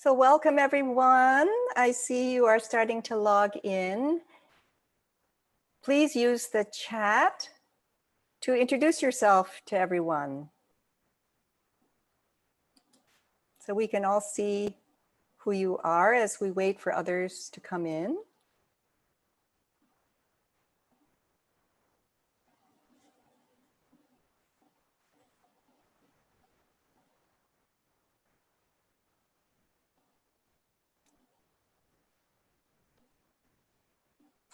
So welcome everyone. I see you are starting to log in. Please use the chat to introduce yourself to everyone, so we can all see who you are as we wait for others to come in.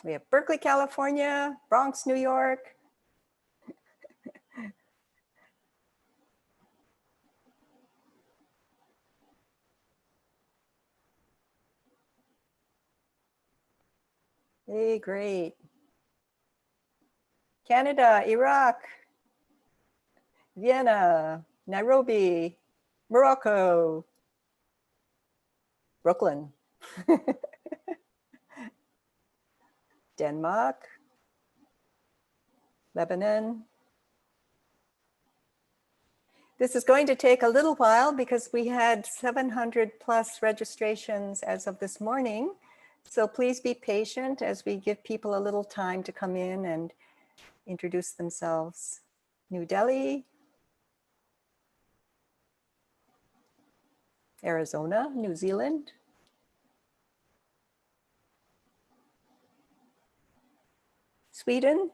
We have Berkeley, California, Bronx, New York. Hey, great. Canada, Iraq, Vienna, Nairobi, Morocco, Brooklyn, Denmark, Lebanon. This is going to take a little while because we had 700 plus registrations as of this morning. So please be patient as we give people a little time to come in and introduce themselves. New Delhi, Arizona, New Zealand, Sweden,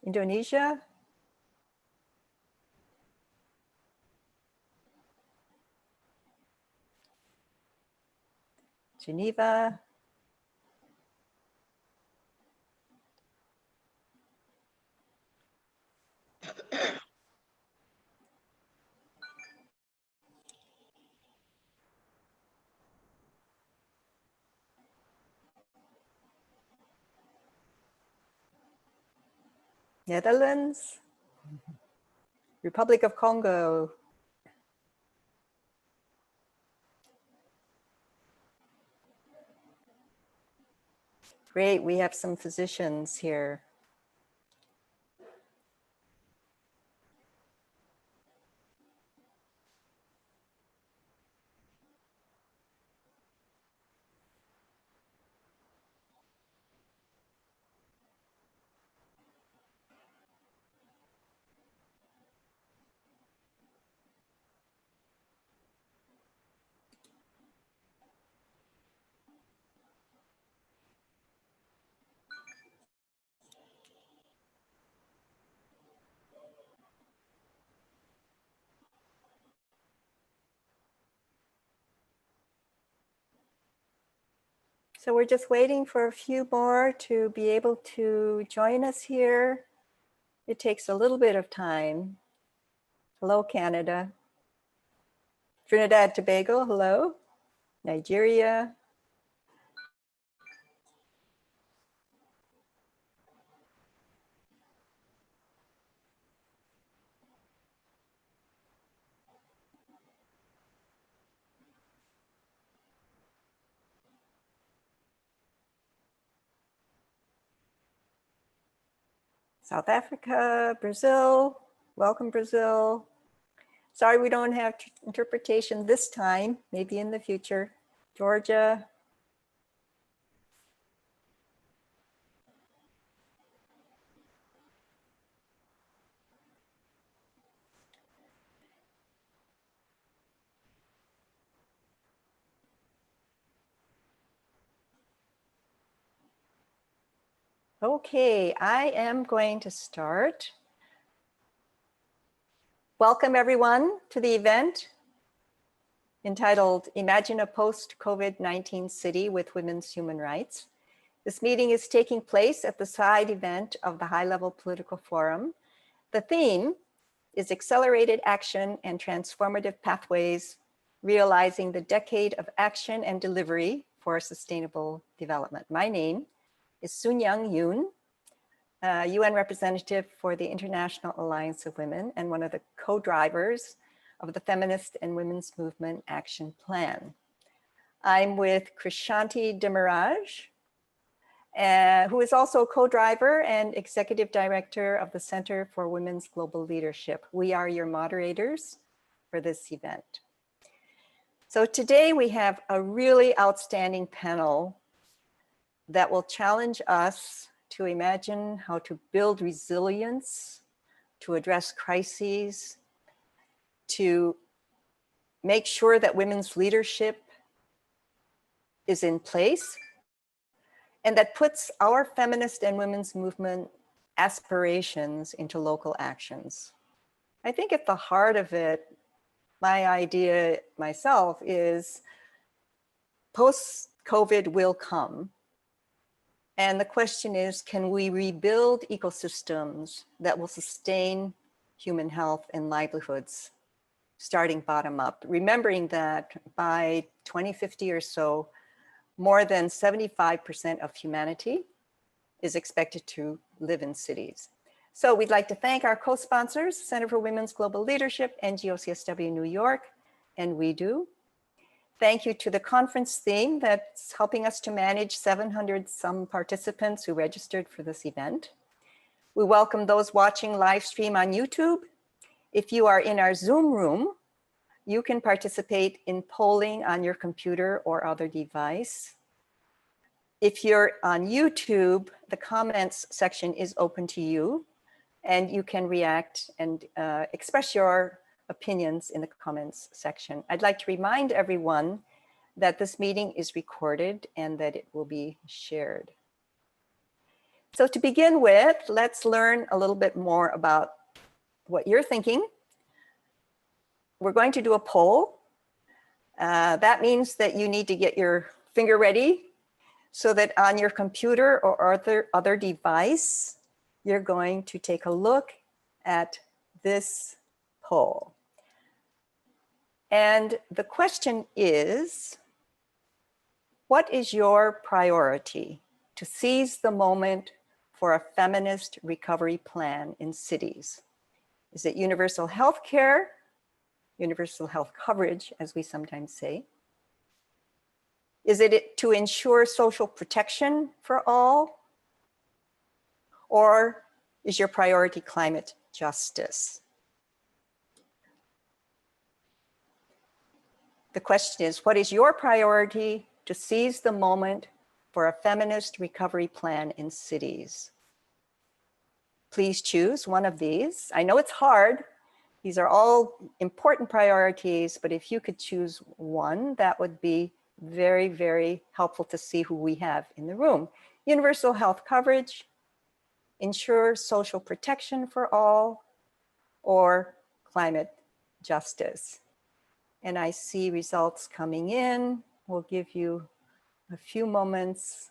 Indonesia, Geneva, Netherlands, Republic of Congo, great, we have some physicians here. So we're just waiting for a few more to be able to join us here. It takes a little bit of time. Hello, Canada. Trinidad, Tobago, hello. Nigeria. South Africa, Brazil, welcome Brazil. Sorry we don't have interpretation this time, maybe in the future. Georgia. Okay, I am going to start. Welcome everyone to the event entitled Imagine a Post-COVID-19 City with Women's Human Rights. This meeting is taking place at the side event of the High Level Political Forum. The theme is Accelerated Action and Transformative Pathways, Realizing the Decade of Action and Delivery for Sustainable Development. My name is Soon-Young Yoon, UN representative for the International Alliance of Women and one of the co-drivers of the Feminist and Women's Movement Action Plan. I'm with Krishanti Demiraj, who is also a co-driver and executive director of the Center for Women's Global Leadership. We are your moderators for this event. So today we have a really outstanding panel that will challenge us to imagine how to build resilience, to address crises, to make sure that women's leadership is in place, and that puts our feminist and women's movement aspirations into local actions. I think at the heart of it, my idea myself is post-COVID will come. And the question is, can we rebuild ecosystems that will sustain human health and livelihoods, starting bottom up, remembering that by 2050 or so, more than 75% of humanity is expected to live in cities. So we'd like to thank our co-sponsors, Center for Women's Global Leadership, NGO-CSW New York, and We Do. Thank you to the conference theme that's helping us to manage 700 some participants who registered for this event. We welcome those watching live stream on YouTube. If you are in our Zoom room, you can participate in polling on your computer or other device. If you're on YouTube, the comments section is open to you, and you can react and express your opinions in the comments section. I'd like to remind everyone that this meeting is recorded and that it will be shared. So to begin with, let's learn a little bit more about what you're thinking. We're going to do a poll. That means that you need to get your finger ready so that on your computer or other device, you're going to take a look at this poll. And the question is, what is your priority to seize the moment for a feminist recovery plan in cities? Is it universal health care, universal health coverage, as we sometimes say? Is it to ensure social protection for all? Or is your priority climate justice? The question is, what is your priority to seize the moment for a feminist recovery plan in cities? Please choose one of these. I know it's hard. These are all important priorities, but if you could choose one, that would be very, very helpful to see who we have in the room. Universal health coverage, ensure social protection for all, or climate justice. And I see results coming in. We'll give you a few moments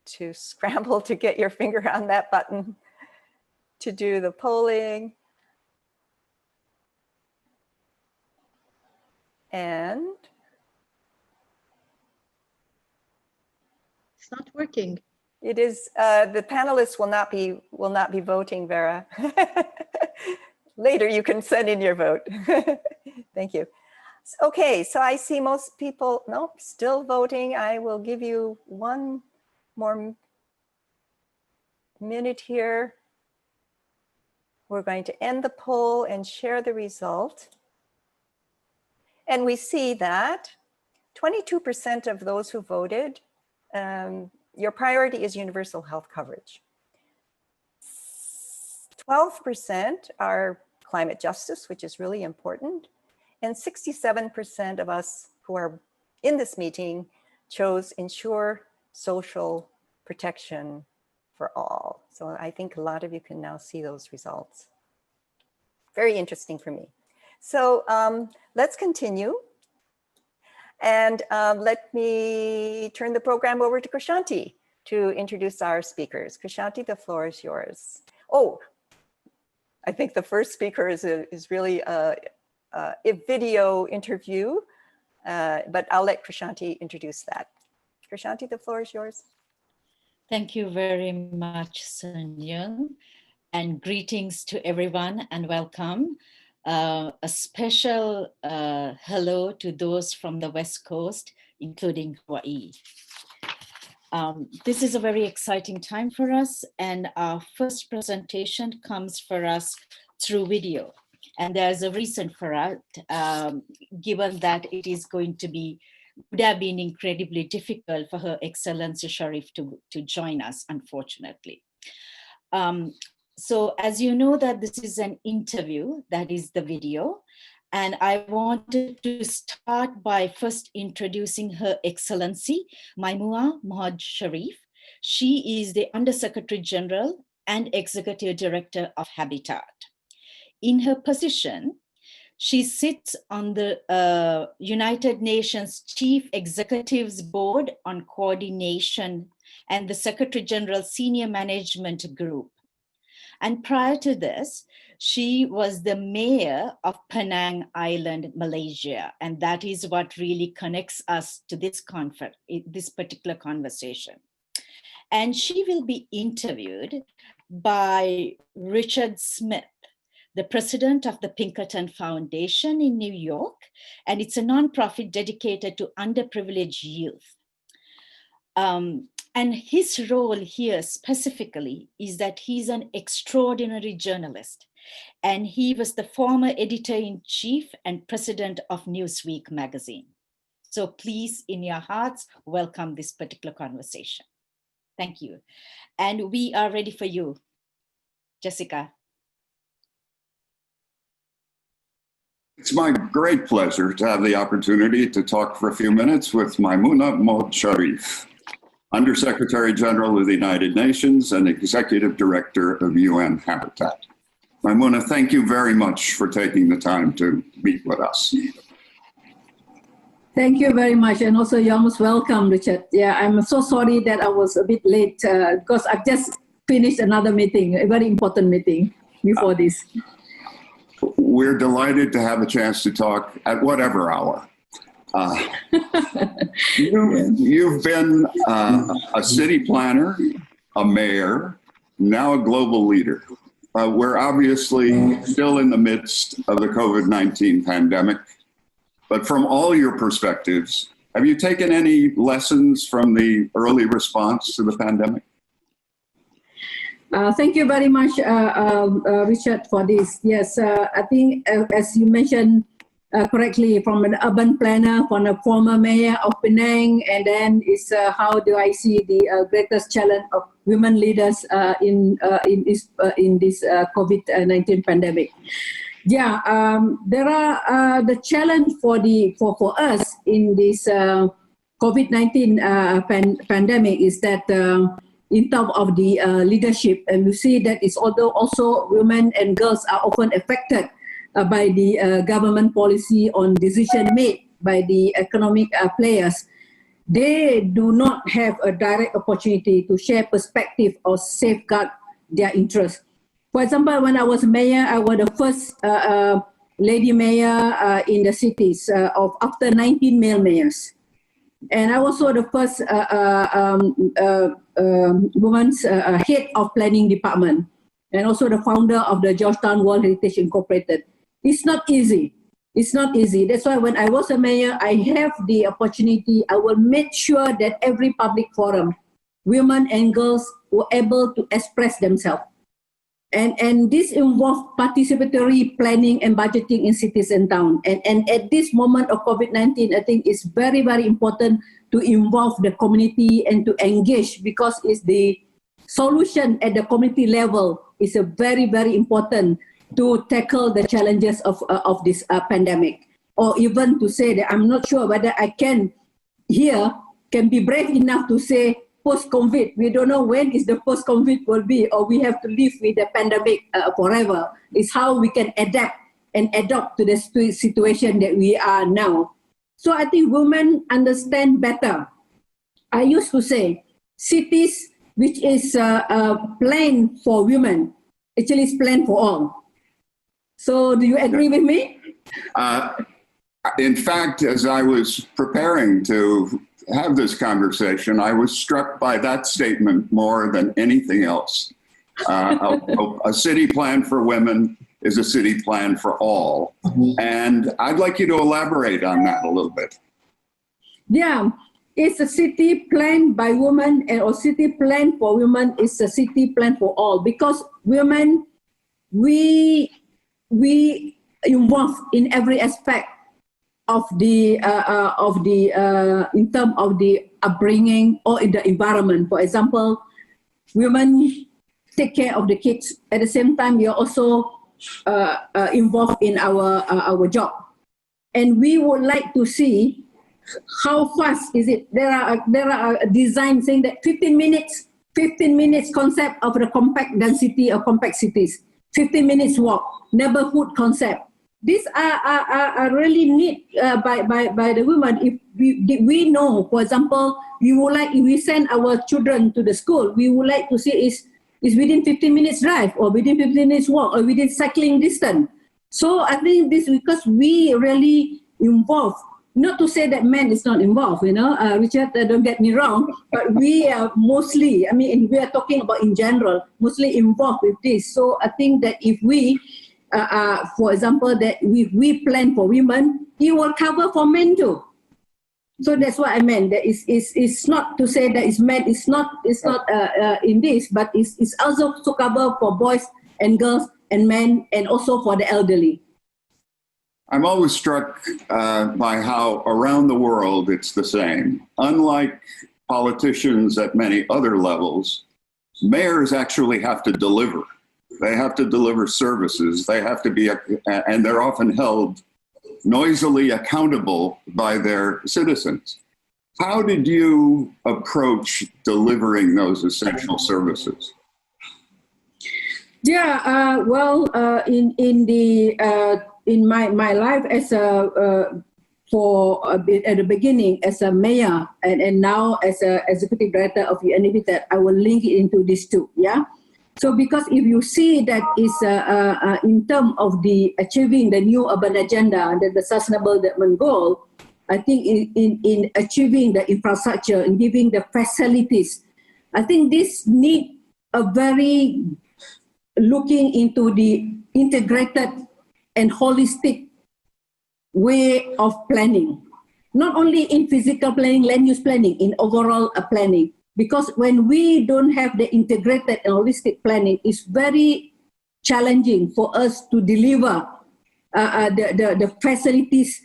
to scramble to get your finger on that button to do the polling. And it's not working. It is, the panelists will not be voting, Vera. Later you can send in your vote. Thank you. Okay, so I see most people, nope, still voting. I will give you one more minute here. We're going to end the poll and share the result. And we see that 22% of those who voted, your priority is universal health coverage. 12% are climate justice, which is really important. And 67% of us who are in this meeting chose ensure social protection for all. So I think a lot of you can now see those results. Very interesting for me. So let's continue. And let me turn the program over to Krishanti to introduce our speakers. Krishanti, the floor is yours. Oh, I think the first speaker is really a video interview, but I'll let Krishanti introduce that. Krishanti, the floor is yours. Thank you very much, Sun Young, and greetings to everyone and welcome. A special hello to those from the West Coast, including Hawaii. This is a very exciting time for us, and our first presentation comes for us through video. And there's a reason for it, given that it is going to would have been incredibly difficult for Her Excellency Sharif to join us, unfortunately. So as you know that this is an interview, that is the video. And I wanted to start by first introducing Her Excellency, Maimunah Sharif. She is the Undersecretary General and Executive Director of Habitat. In her position, she sits on the United Nations Chief Executives Board on Coordination and the Secretary General Senior Management Group. And prior to this, she was the mayor of Penang Island, Malaysia. And that is what really connects us to this particular conversation. And she will be interviewed by Richard Smith, the president of the Pinkerton Foundation in New York. And it's a nonprofit dedicated to underprivileged youth. And his role here specifically is that he's an extraordinary journalist. And he was the former editor-in-chief and president of Newsweek magazine. So please, in your hearts, welcome this particular conversation. Thank you. And we are ready for you, Jessica. It's my great pleasure to have the opportunity to talk for a few minutes with Maimunah Sharif, Undersecretary General of the United Nations and Executive Director of UN Habitat. Maimunah, thank you very much for taking the time to meet with us. Thank you very much. And also you're most welcome, Richard. Yeah, I'm so sorry that I was a bit late because I've just finished another meeting, a very important meeting before this. We're delighted to have a chance to talk at whatever hour. You've been a city planner, a mayor, now a global leader. We're obviously still in the midst of the COVID-19 pandemic, but from all your perspectives, have you taken any lessons from the early response to the pandemic? Thank you very much, Richard, for this. Yes, I think as you mentioned, correctly, from an urban planner, from a former mayor of Penang, and then is how do I see the greatest challenge of women leaders in this COVID-19 pandemic? Yeah, there are the challenge for us in this COVID-19 pandemic is that in terms of the leadership, and we see that it's also women and girls are often affected by the government policy on decision made by the economic players. They do not have a direct opportunity to share perspective or safeguard their interests. For example, when I was mayor, I was the first lady mayor in the cities after 19 male mayors. And I was also the first woman's head of planning department, and also the founder of the Georgetown World Heritage Incorporated. It's not easy. It's not easy. That's why when I was a mayor, I have the opportunity, I will make sure that every public forum, women and girls were able to express themselves. And this involves participatory planning and budgeting in cities and towns. And at this moment of COVID-19, I think it's very, very important to involve the community and to engage, because it's the solution at the community level is a very, very important to tackle the challenges of this pandemic. Or even to say that I'm not sure whether I can be brave enough to say post-COVID. We don't know when is the post-COVID will be, or we have to live with the pandemic forever. It's how we can adapt and adopt to the situation that we are now. So I think women understand better. I used to say cities which is planned for women actually is planned for all. So do you agree with me? In fact, as I was preparing to have this conversation, I was struck by that statement more than anything else. A city plan for women is a city plan for all. And I'd like you to elaborate on that a little bit. Yeah, it's a city planned by women, and or city planned for women is a city planned for all, because women, we involved in every aspect of the in terms of the upbringing or in the environment. For example, women take care of the kids. At the same time, we are also involved in our job, and we would like to see how fast is it. There are designs saying that 15 minutes concept of the compact density or compact cities, 15 minutes walk, neighborhood concept. These are really neat by the women. If we know, for example, we would like, if we send our children to the school, we would like to see is within 15 minutes drive, or within 15 minutes walk, or within cycling distance. So I think this, because we really involve, not to say that men is not involved, Richard, don't get me wrong, but we are mostly, we are talking about in general, mostly involved with this. So I think that if we, for example, that we plan for women, it will cover for men too. So that's what I meant. That it's not to say that it's men. It's not in this, but it's also to cover for boys and girls and men, and also for the elderly. I'm always struck by how around the world it's the same. Unlike politicians at many other levels, mayors actually have to deliver. They have to deliver services. They have to be, and they're often held noisily accountable by their citizens. How did you approach delivering those essential services? Yeah, in my life as at the beginning as a mayor, and now as a executive director of UNDP, I will link it into these two. Yeah. So because if you see that is in terms of the achieving the new urban agenda, the sustainable development goal, I think in achieving the infrastructure and giving the facilities, I think this need a very looking into the integrated and holistic way of planning, not only in physical planning, land use planning, in overall planning. Because when we don't have the integrated and holistic planning, it's very challenging for us to deliver the facilities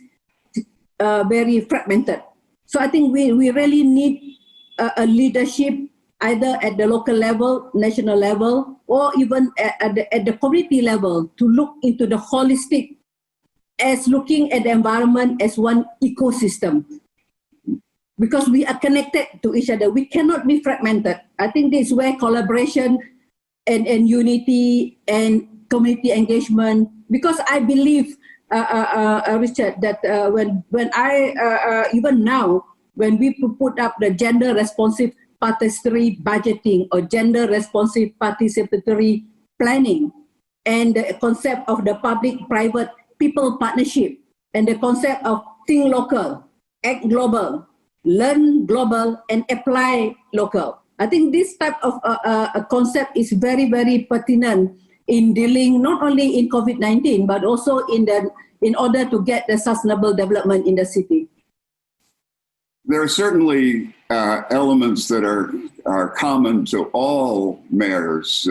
very fragmented. So I think we really need a leadership either at the local level, national level, or even at the community level to look into the holistic as looking at the environment as one ecosystem. Because we are connected to each other. We cannot be fragmented. I think this is where collaboration and unity and community engagement, because I believe, Richard, that when I, even now, when we put up the gender responsive participatory budgeting or gender responsive participatory planning, and the concept of the public-private people partnership, and the concept of think local, act global, learn global, and apply local. I think this type of a concept is very, very pertinent in dealing not only in COVID-19, but also in order to get the sustainable development in the city. There are certainly elements that are common to all mayors'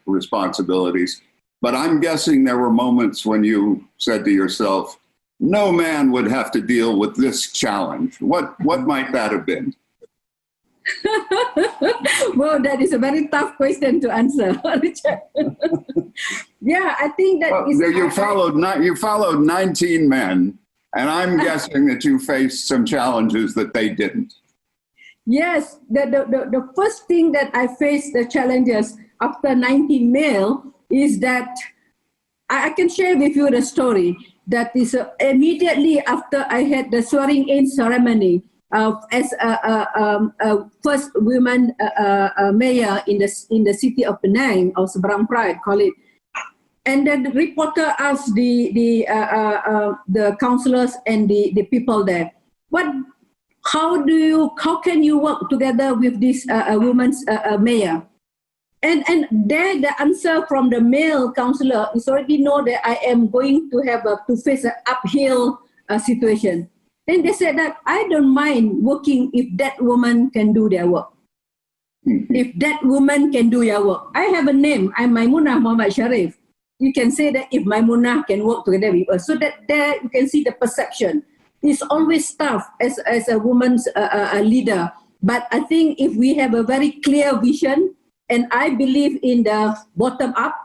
responsibilities, but I'm guessing there were moments when you said to yourself, no man would have to deal with this challenge. What might that have been? Well, that is a very tough question to answer, Richard. Yeah, I think that you followed 19 men, and I'm guessing that you faced some challenges that they didn't. Yes, the first thing that I faced the challenges after 19 male is that I can share with you the story. That is immediately after I had the swearing-in ceremony as a first woman mayor in the city of Penang, or Seberang Pride, call it. And then the reporter asked the councillors and the people there, how can you work together with this woman's mayor? And there the answer from the male councillor is already know that I am going to have to face an uphill situation. Then they said that I don't mind working if that woman can do their work. If that woman can do your work. I have a name. I'm Maimunah Sharif. You can say that if Maimunah can work together with us. So that there you can see the perception. It's always tough as a woman's a leader. But I think if we have a very clear vision, and I believe in the bottom up,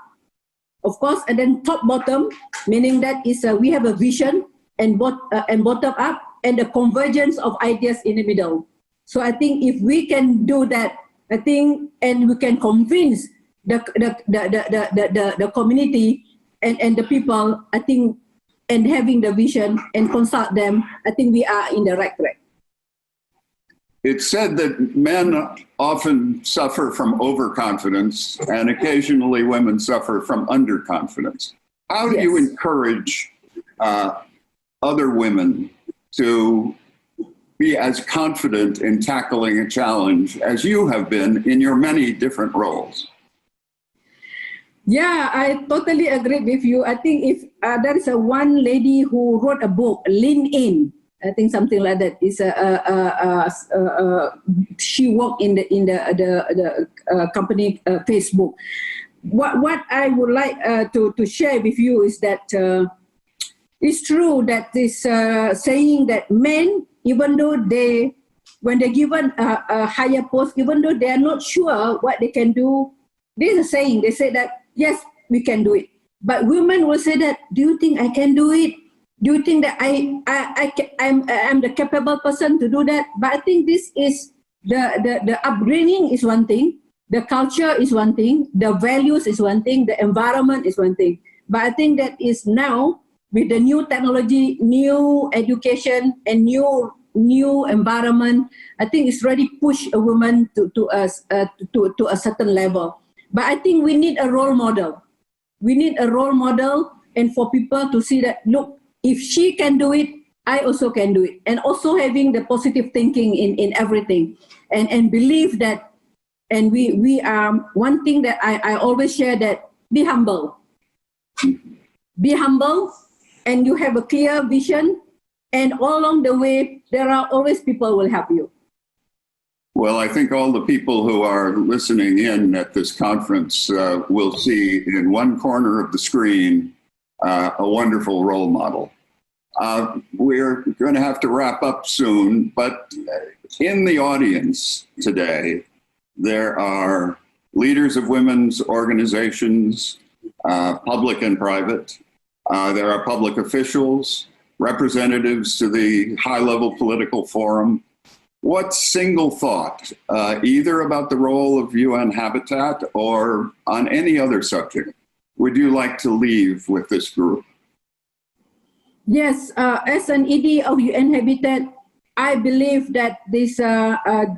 of course, and then top bottom, meaning that is we have a vision and bottom up, and the convergence of ideas in the middle. So I think if we can do that, I think, and we can convince the community and the people, I think, and having the vision and consult them, I think we are in the right track. It's said that men often suffer from overconfidence and occasionally women suffer from underconfidence. How do you encourage other women to be as confident in tackling a challenge as you have been in your many different roles? Yeah, I totally agree with you. I think if there is one lady who wrote a book, Lean In, I think something like that. Is she worked in the company Facebook. What I would like to share with you is that it's true that this saying that men, even though when they're given a higher post, even though they are not sure what they can do, there's a saying. They say that yes, we can do it. But women will say that, do you think I can do it? Do you think that I'm the capable person to do that? But I think this is the upbringing is one thing, the culture is one thing, the values is one thing, the environment is one thing. But I think that is now with the new technology, new education, and new environment, I think it's really push a woman to a certain level. But I think we need a role model. We need a role model, and for people to see that, look, if she can do it, I also can do it. And also having the positive thinking in everything, and believe that, and we are, one thing that I always share, that be humble. Be humble, and you have a clear vision, and all along the way, there are always people who will help you. Well, I think all the people who are listening in at this conference will see in one corner of the screen a wonderful role model. We're going to have to wrap up soon, but in the audience today, there are leaders of women's organizations, public and private. There are public officials, representatives to the high-level political forum. What single thought, either about the role of UN Habitat or on any other subject, would you like to leave with this group? Yes, as an ED of UN Habitat, I believe that this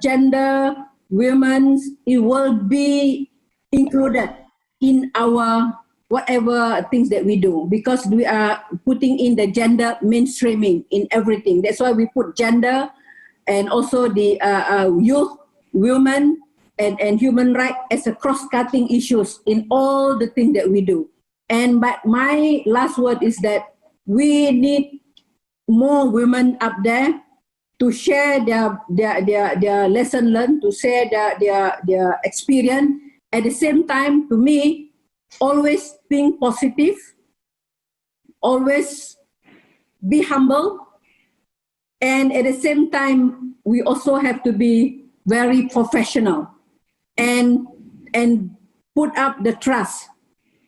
gender, women's, it will be included in our whatever things that we do, because we are putting in the gender mainstreaming in everything. That's why we put gender, and also the youth, women, and human rights as a cross-cutting issues in all the things that we do. But my last word is that we need more women up there to share their lesson learned, to share their experience. At the same time, to me, always being positive, always be humble, and at the same time, we also have to be very professional and put up the trust.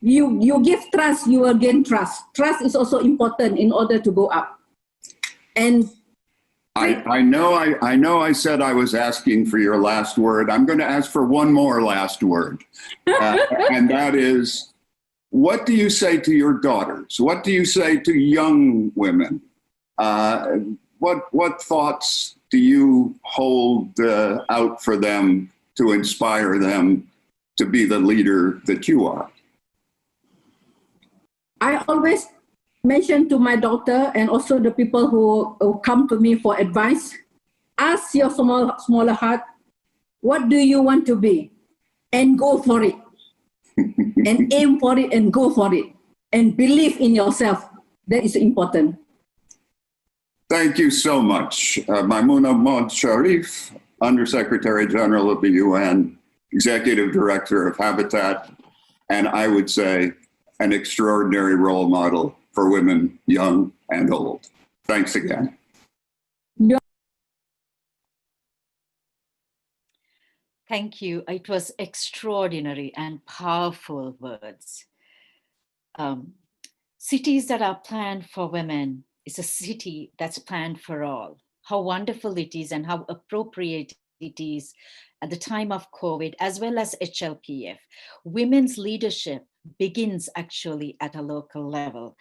You give trust, you will gain trust. Trust is also important in order to go up. And I know I said I was asking for your last word. I'm going to ask for one more last word. And that is, what do you say to your daughters? What do you say to young women? What thoughts do you hold out for them to inspire them to be the leader that you are? I always mention to my daughter and also the people who come to me for advice, ask your smaller heart, what do you want to be? And go for it. And aim for it and go for it. And believe in yourself. That is important. Thank you so much. Maimunah Sharif, Undersecretary General of the UN, Executive Director of Habitat, and I would say an extraordinary role model for women, young and old. Thanks again. Thank you. It was extraordinary and powerful words. Cities that are planned for women is a city that's planned for all. How wonderful it is and how appropriate it is at the time of COVID, as well as HLPF. Women's leadership begins actually at a local level.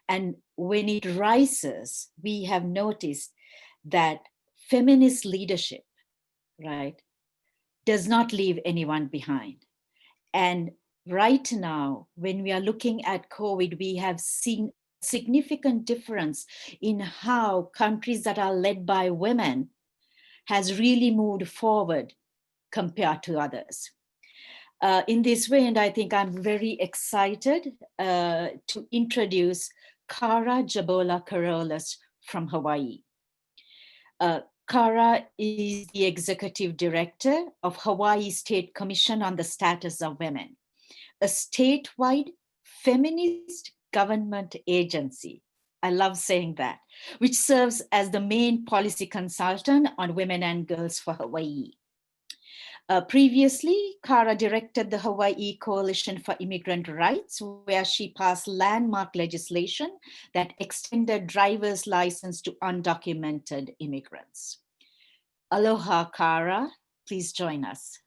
And when it rises, we have noticed that feminist leadership, right, does not leave anyone behind. And right now, when we are looking at COVID, we have seen significant difference in how countries that are led by women has really moved forward compared to others. In this way, and I think I'm very excited to introduce Cara Jabola Carolus from Hawaii. Cara is the Executive Director of Hawaii State Commission on the Status of Women, a statewide feminist government agency. I love saying that, which serves as the main policy consultant on women and girls for Hawaii. Previously, Cara directed the Hawaii Coalition for Immigrant Rights, where she passed landmark legislation that extended driver's license to undocumented immigrants. Aloha, Cara. Please join us.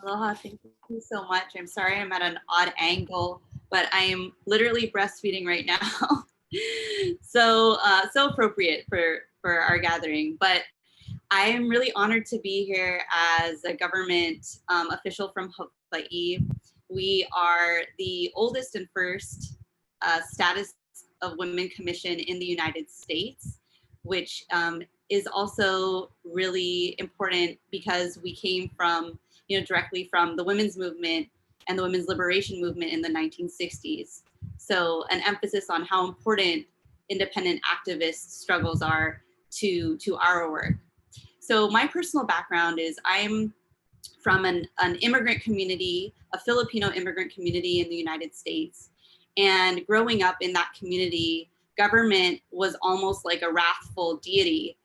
Aloha, thank you so much. I'm sorry I'm at an odd angle, but I am literally breastfeeding right now. so appropriate for our gathering. But I am really honored to be here as a government official from Hawaii. We are the oldest and first status of women commission in the United States, which is also really important because we came from, directly from the women's movement and the women's liberation movement in the 1960s. So an emphasis on how important independent activist struggles are to our work. So my personal background is I'm from an immigrant community, a Filipino immigrant community in the United States. And growing up in that community, government was almost like a wrathful deity.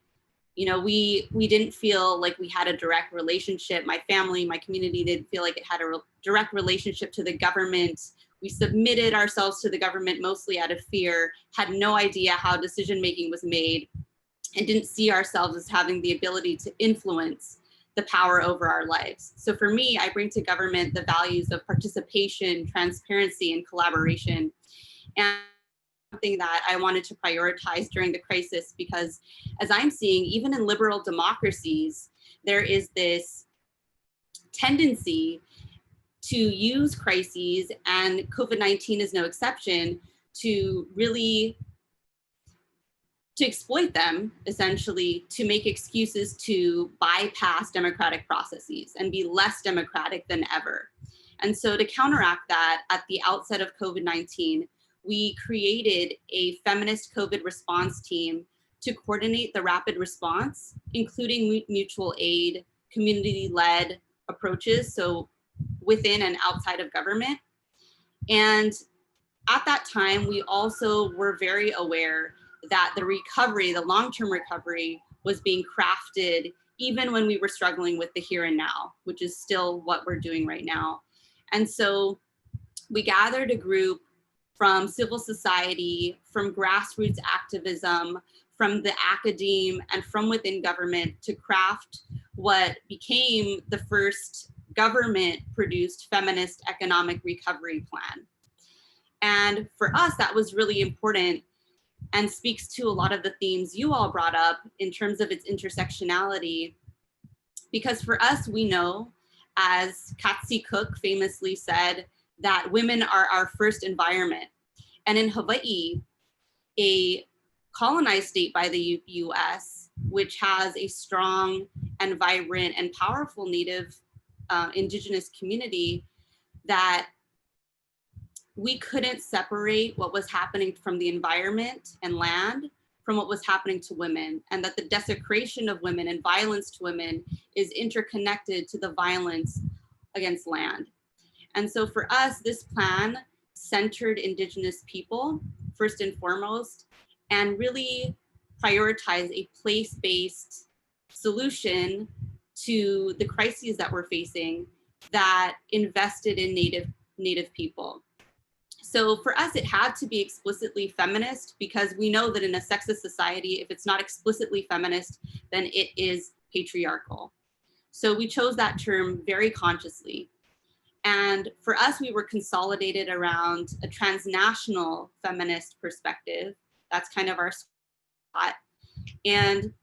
We didn't feel like we had a direct relationship. My family, my community didn't feel like it had a direct relationship to the government. We submitted ourselves to the government mostly out of fear, had no idea how decision-making was made, and didn't see ourselves as having the ability to influence the power over our lives. So for me, I bring to government the values of participation, transparency, and collaboration. And something that I wanted to prioritize during the crisis, because as I'm seeing, even in liberal democracies, there is this tendency to use crises, and COVID-19 is no exception, to exploit them, essentially, to make excuses to bypass democratic processes and be less democratic than ever. And so to counteract that, at the outset of COVID-19, we created a feminist COVID response team to coordinate the rapid response, including mutual aid, community-led approaches, so within and outside of government. And at that time, we also were very aware that the recovery, the long-term recovery, was being crafted even when we were struggling with the here and now, which is still what we're doing right now. And so we gathered a group from civil society, from grassroots activism, from the academe, and from within government to craft what became the first government-produced feminist economic recovery plan. And for us, that was really important and speaks to a lot of the themes you all brought up in terms of its intersectionality. Because for us, we know, as Katsi Cook famously said, that women are our first environment. And in Hawaii, a colonized state by the US, which has a strong and vibrant and powerful Native indigenous community, that we couldn't separate what was happening from the environment and land from what was happening to women, and that the desecration of women and violence to women is interconnected to the violence against land. And so for us, this plan centered Indigenous people first and foremost, and really prioritize a place-based solution to the crises that we're facing that invested in Native people. So for us, it had to be explicitly feminist, because we know that in a sexist society, if it's not explicitly feminist, then it is patriarchal. So we chose that term very consciously. And for us, we were consolidated around a transnational feminist perspective. That's kind of our spot. And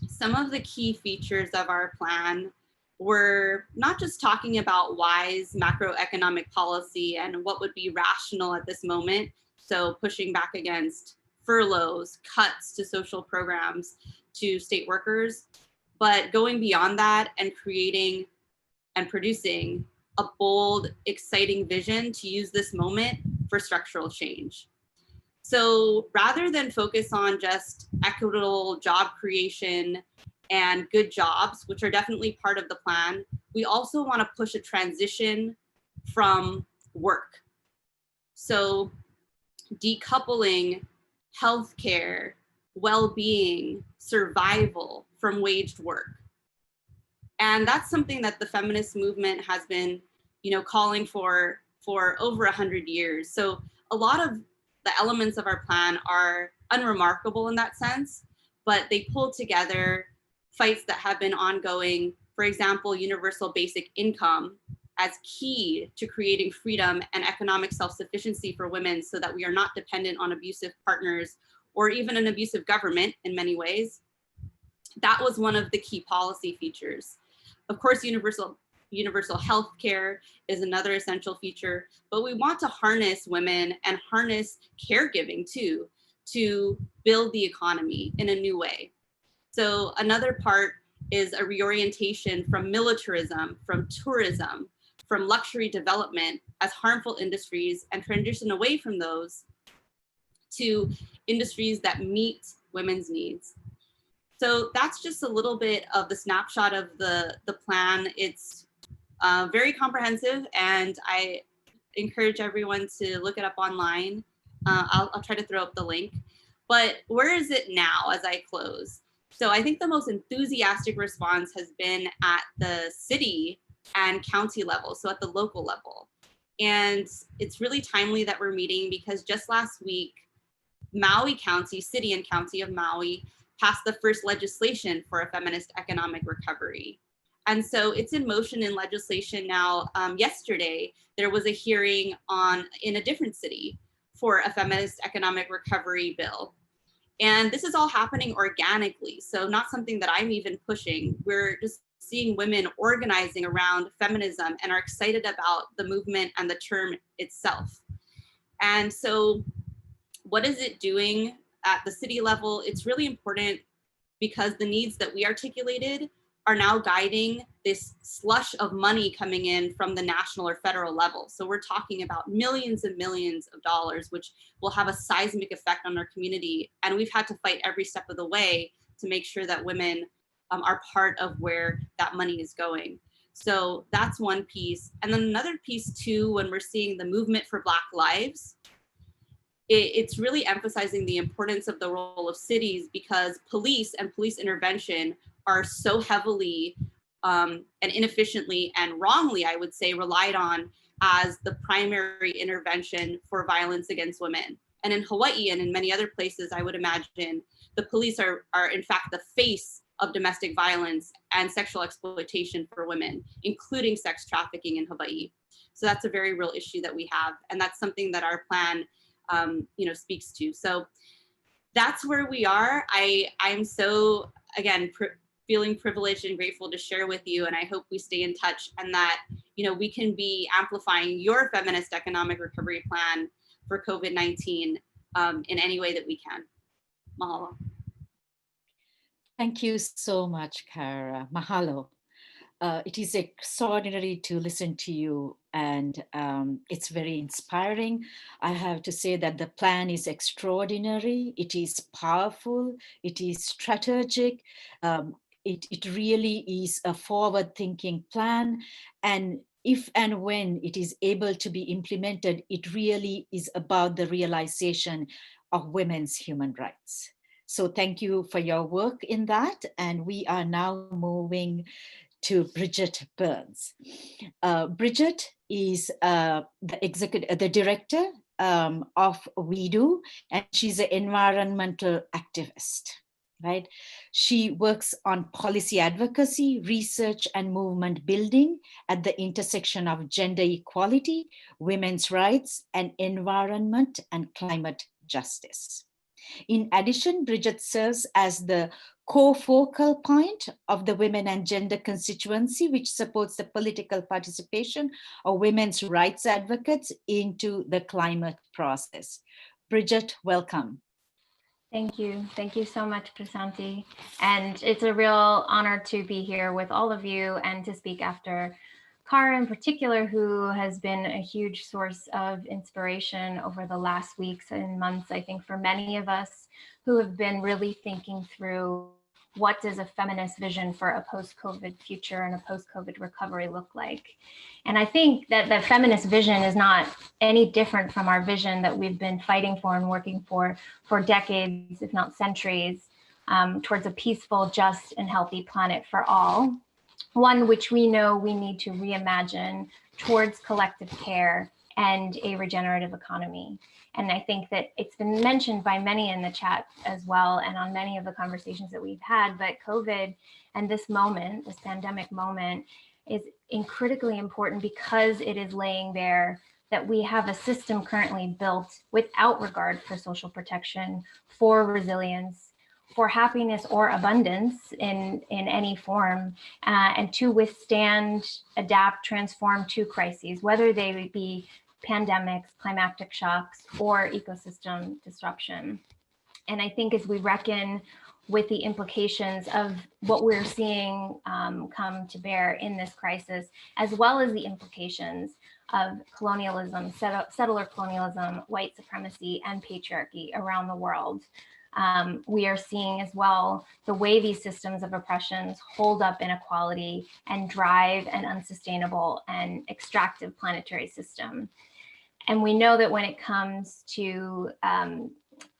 some of the key features of our plan were not just talking about wise macroeconomic policy and what would be rational at this moment. So pushing back against furloughs, cuts to social programs, to state workers, but going beyond that and creating and producing a bold, exciting vision to use this moment for structural change. So rather than focus on just equitable job creation and good jobs, which are definitely part of the plan, we also want to push a transition from work. So decoupling healthcare, well-being, survival from waged work. And that's something that the feminist movement has been, calling for over 100 years. So a lot of the elements of our plan are unremarkable in that sense, but they pull together fights that have been ongoing. For example, universal basic income as key to creating freedom and economic self-sufficiency for women, so that we are not dependent on abusive partners or even an abusive government in many ways. That was one of the key policy features. Of course, universal health care is another essential feature, but we want to harness women and harness caregiving too, to build the economy in a new way. So another part is a reorientation from militarism, from tourism, from luxury development as harmful industries, and transition away from those to industries that meet women's needs. So that's just a little bit of the snapshot of the plan. It's very comprehensive, and I encourage everyone to look it up online. I'll try to throw up the link. But where is it now as I close? So I think the most enthusiastic response has been at the city and county level, so at the local level. And it's really timely that we're meeting, because just last week, Maui County, City and County of Maui, passed the first legislation for a feminist economic recovery. And so it's in motion in legislation now. Yesterday, there was a hearing in a different city for a feminist economic recovery bill. And this is all happening organically, so not something that I'm even pushing. We're just seeing women organizing around feminism and are excited about the movement and the term itself. And so what is it doing at the city level? It's really important, because the needs that we articulated are now guiding this slush of money coming in from the national or federal level. So we're talking about millions and millions of dollars, which will have a seismic effect on our community. And we've had to fight every step of the way to make sure that women are part of where that money is going. So that's one piece. And then another piece too, when we're seeing the movement for Black lives, it's really emphasizing the importance of the role of cities, because police and police intervention are so heavily and inefficiently and wrongly, I would say, relied on as the primary intervention for violence against women. And in Hawaii and in many other places, I would imagine the police are in fact the face of domestic violence and sexual exploitation for women, including sex trafficking in Hawaii. So that's a very real issue that we have. And that's something that our plan speaks to. So that's where we are. I'm so, again, feeling privileged and grateful to share with you. And I hope we stay in touch, and that, we can be amplifying your feminist economic recovery plan for COVID-19 in any way that we can. Mahalo. Thank you so much, Kara. Mahalo. It is extraordinary to listen to you and it's very inspiring. I have to say that the plan is extraordinary. It is powerful. It is strategic. It really is a forward-thinking plan. And if and when it is able to be implemented, it really is about the realization of women's human rights. So thank you for your work in that. And we are now moving to Bridget Burns. Bridget is the director of We Do, and she's an environmental activist, right? She works on policy advocacy, research, and movement building at the intersection of gender equality, women's rights, and environment and climate justice. In addition, Bridget serves as the co-focal point of the Women and Gender constituency, which supports the political participation of women's rights advocates into the climate process. Bridget, welcome. Thank you. Thank you so much, Prasanthi. And it's a real honor to be here with all of you and to speak after Kara in particular, who has been a huge source of inspiration over the last weeks and months, I think, for many of us who have been really thinking through what does a feminist vision for a post-COVID future and a post-COVID recovery look like. And I think that the feminist vision is not any different from our vision that we've been fighting for and working for decades, if not centuries, towards a peaceful, just, and healthy planet for all. One which we know we need to reimagine towards collective care and a regenerative economy. And I think that it's been mentioned by many in the chat as well, and on many of the conversations that we've had, but COVID and this moment, this pandemic moment, is critically important because it is laying bare that we have a system currently built without regard for social protection, for resilience, for happiness or abundance in any form, and to withstand, adapt, transform to crises, whether they be pandemics, climatic shocks, or ecosystem disruption. And I think as we reckon with the implications of what we're seeing come to bear in this crisis, as well as the implications of colonialism, settler colonialism, white supremacy, and patriarchy around the world, we are seeing as well the way these systems of oppressions hold up inequality and drive an unsustainable and extractive planetary system. And we know that when it comes to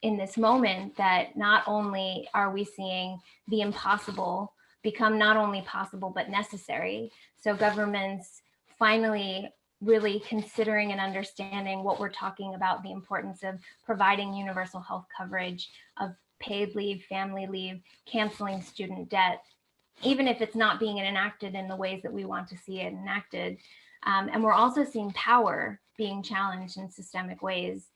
in this moment, that not only are we seeing the impossible become not only possible, but necessary. So governments finally really considering and understanding what we're talking about, the importance of providing universal health coverage, of paid leave, family leave, canceling student debt, even if it's not being enacted in the ways that we want to see it enacted. And we're also seeing power being challenged in systemic ways.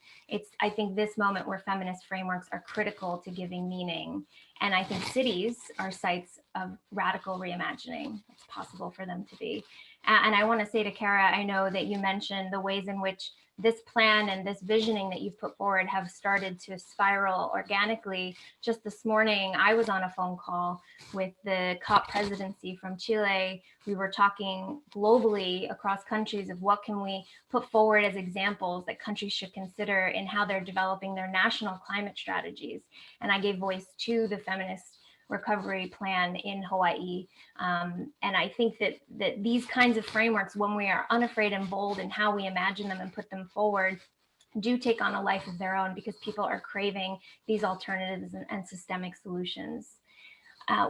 I think this moment where feminist frameworks are critical to giving meaning. And I think cities are sites of radical reimagining. It's possible for them to be. And I want to say to Kara, I know that you mentioned the ways in which this plan and this visioning that you've put forward have started to spiral organically. Just this morning, I was on a phone call with the COP presidency from Chile. We were talking globally across countries of what can we put forward as examples that countries should consider in how they're developing their national climate strategies. And I gave voice to the feminist recovery plan in Hawaii. And I think that these kinds of frameworks, when we are unafraid and bold in how we imagine them and put them forward, do take on a life of their own because people are craving these alternatives and systemic solutions.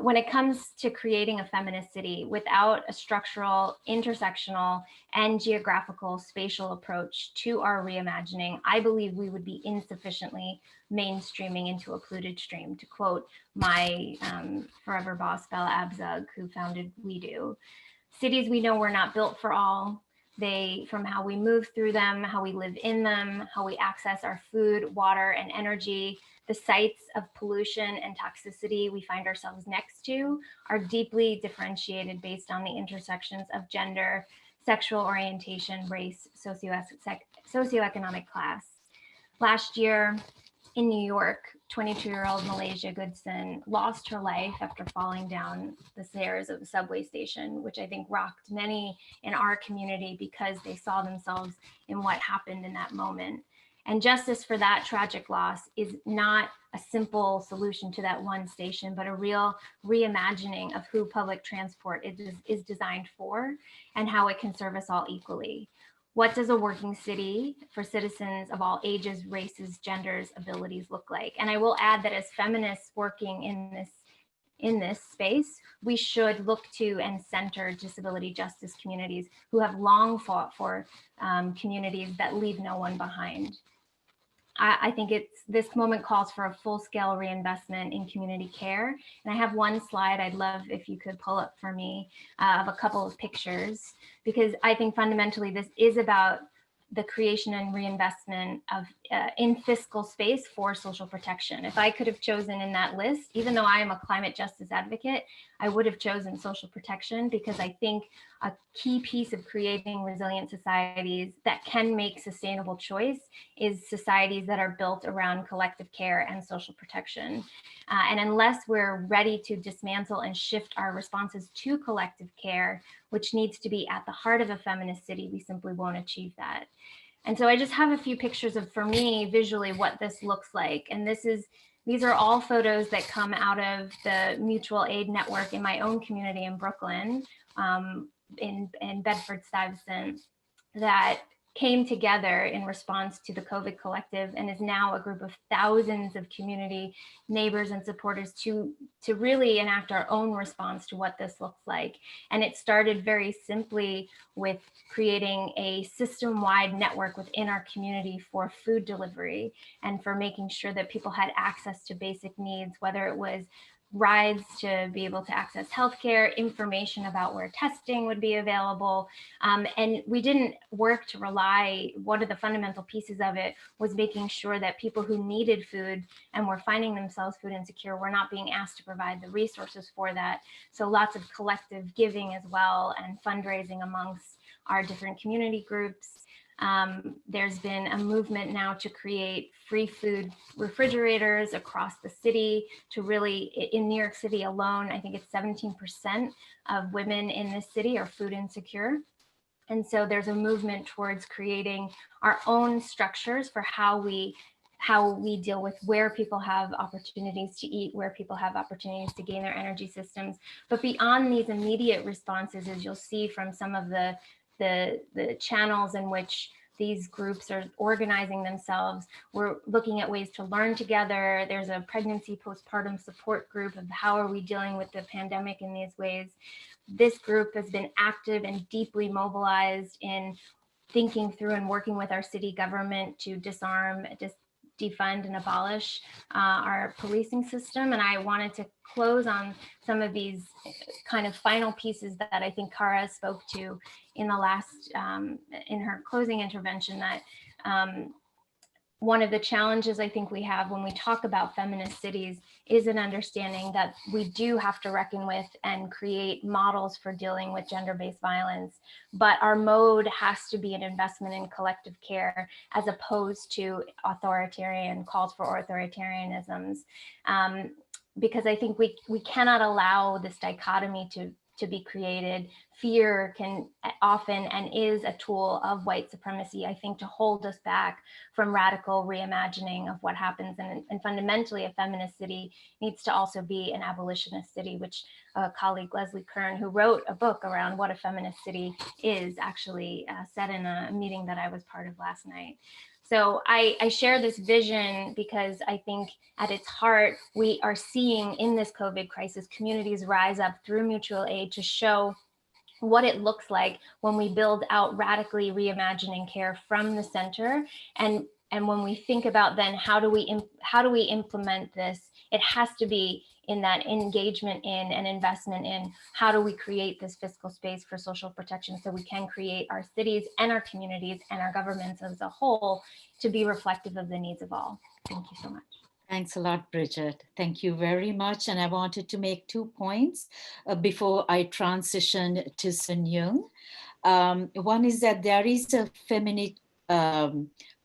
When it comes to creating a feminist city without a structural, intersectional, and geographical spatial approach to our reimagining, I believe we would be insufficiently mainstreaming into a polluted stream, to quote my forever boss, Bella Abzug, who founded We Do. Cities we know were not built for all. From how we move through them, how we live in them, how we access our food, water, and energy, the sites of pollution and toxicity we find ourselves next to are deeply differentiated based on the intersections of gender, sexual orientation, race, socioeconomic class. Last year, in New York, 22-year-old Malaysia Goodson lost her life after falling down the stairs of a subway station, which I think rocked many in our community because they saw themselves in what happened in that moment. And justice for that tragic loss is not a simple solution to that one station, but a real reimagining of who public transport is designed for and how it can serve us all equally. What does a working city for citizens of all ages, races, genders, abilities look like? And I will add that as feminists working in this space, we should look to and center disability justice communities who have long fought for communities that leave no one behind. I think this moment calls for a full-scale reinvestment in community care. And I have one slide I'd love if you could pull up for me of a couple of pictures, because I think fundamentally this is about the creation and reinvestment of in fiscal space for social protection. If I could have chosen in that list, even though I am a climate justice advocate, I would have chosen social protection, because I think a key piece of creating resilient societies that can make sustainable choice is societies that are built around collective care and social protection. And unless we're ready to dismantle and shift our responses to collective care, which needs to be at the heart of a feminist city, we simply won't achieve that. And so I just have a few pictures of, for me, visually what this looks like. And these are all photos that come out of the mutual aid network in my own community in Brooklyn, in Bedford-Stuyvesant, that came together in response to the COVID collective and is now a group of thousands of community neighbors and supporters to really enact our own response to what this looks like. And it started very simply with creating a system-wide network within our community for food delivery and for making sure that people had access to basic needs, whether it was rides to be able to access healthcare, information about where testing would be available. And we didn't work to rely, one of the fundamental pieces of it was making sure that people who needed food and were finding themselves food insecure were not being asked to provide the resources for that. So lots of collective giving as well and fundraising amongst our different community groups. There's been a movement now to create free food refrigerators across the city to really, in New York City alone, I think it's 17% of women in this city are food insecure. And so there's a movement towards creating our own structures for how we deal with where people have opportunities to eat, where people have opportunities to gain their energy systems. But beyond these immediate responses, as you'll see from some of the channels in which these groups are organizing themselves, we're looking at ways to learn together. There's a pregnancy postpartum support group of how are we dealing with the pandemic in these ways. This group has been active and deeply mobilized in thinking through and working with our city government to disarm, defund and abolish our policing system. And I wanted to close on some of these kind of final pieces that I think Kara spoke to in the last, in her closing intervention, that one of the challenges I think we have when we talk about feminist cities is an understanding that we do have to reckon with and create models for dealing with gender-based violence, but our mode has to be an investment in collective care as opposed to authoritarian calls for authoritarianisms. Because I think we cannot allow this dichotomy to be created. Fear can often and is a tool of white supremacy, I think, to hold us back from radical reimagining of what happens. And fundamentally, a feminist city needs to also be an abolitionist city, which a colleague, Leslie Kern, who wrote a book around what a feminist city is, actually said in a meeting that I was part of last night. So I share this vision because I think at its heart, we are seeing in this COVID crisis, communities rise up through mutual aid to show what it looks like when we build out radically reimagining care from the center. And when we think about then how do we implement this, it has to be in that engagement in and investment in how do we create this fiscal space for social protection so we can create our cities and our communities and our governments as a whole to be reflective of the needs of all. Thank you so much. Thanks a lot, Bridget. Thank you very much. And I wanted to make 2 points before I transition to Sun Young. One is that there is a feminist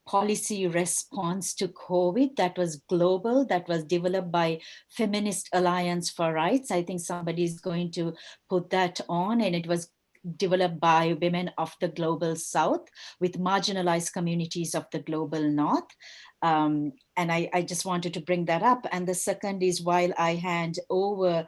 policy response to COVID that was global, that was developed by Feminist Alliance for Rights. I think somebody is going to put that on, and it was developed by women of the global South with marginalized communities of the global North. And I just wanted to bring that up. And the second is, while I hand over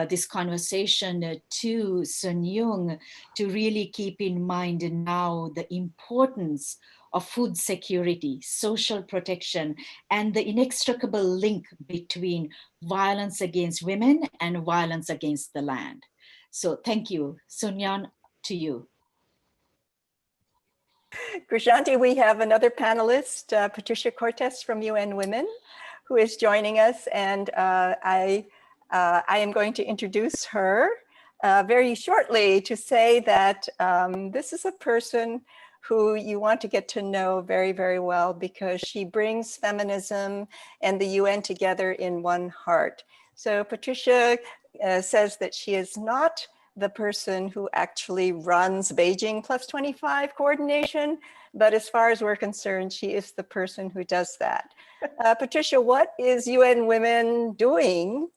this conversation to Sun Yung, to really keep in mind now the importance of food security, social protection, and the inextricable link between violence against women and violence against the land. So thank you. Sun Yung, to you. Krishanti, we have another panelist, Patricia Cortes from UN Women, who is joining us, and I am going to introduce her very shortly to say that this is a person who you want to get to know very, very well, because she brings feminism and the UN together in one heart. So Patricia says that she is not the person who actually runs Beijing Plus 25 coordination, but as far as we're concerned, she is the person who does that. Patricia, what is UN Women doing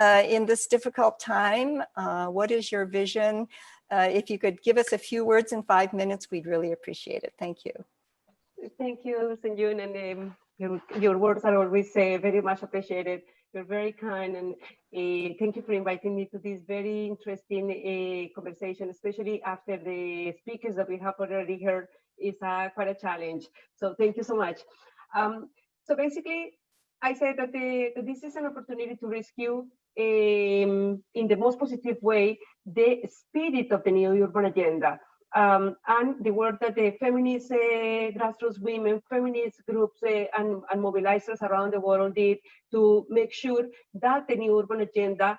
in this difficult time? What is your vision? If you could give us a few words in 5 minutes, we'd really appreciate it. Thank you. Thank you, Sun-Yun, and your words are always very much appreciated. You're very kind, and thank you for inviting me to this very interesting conversation, especially after the speakers that we have already heard is quite a challenge. So thank you so much. So basically, I said that this is an opportunity to rescue, in the most positive way, the spirit of the new urban agenda. And the work that the feminist grassroots women, feminist groups and mobilizers around the world did to make sure that the new urban agenda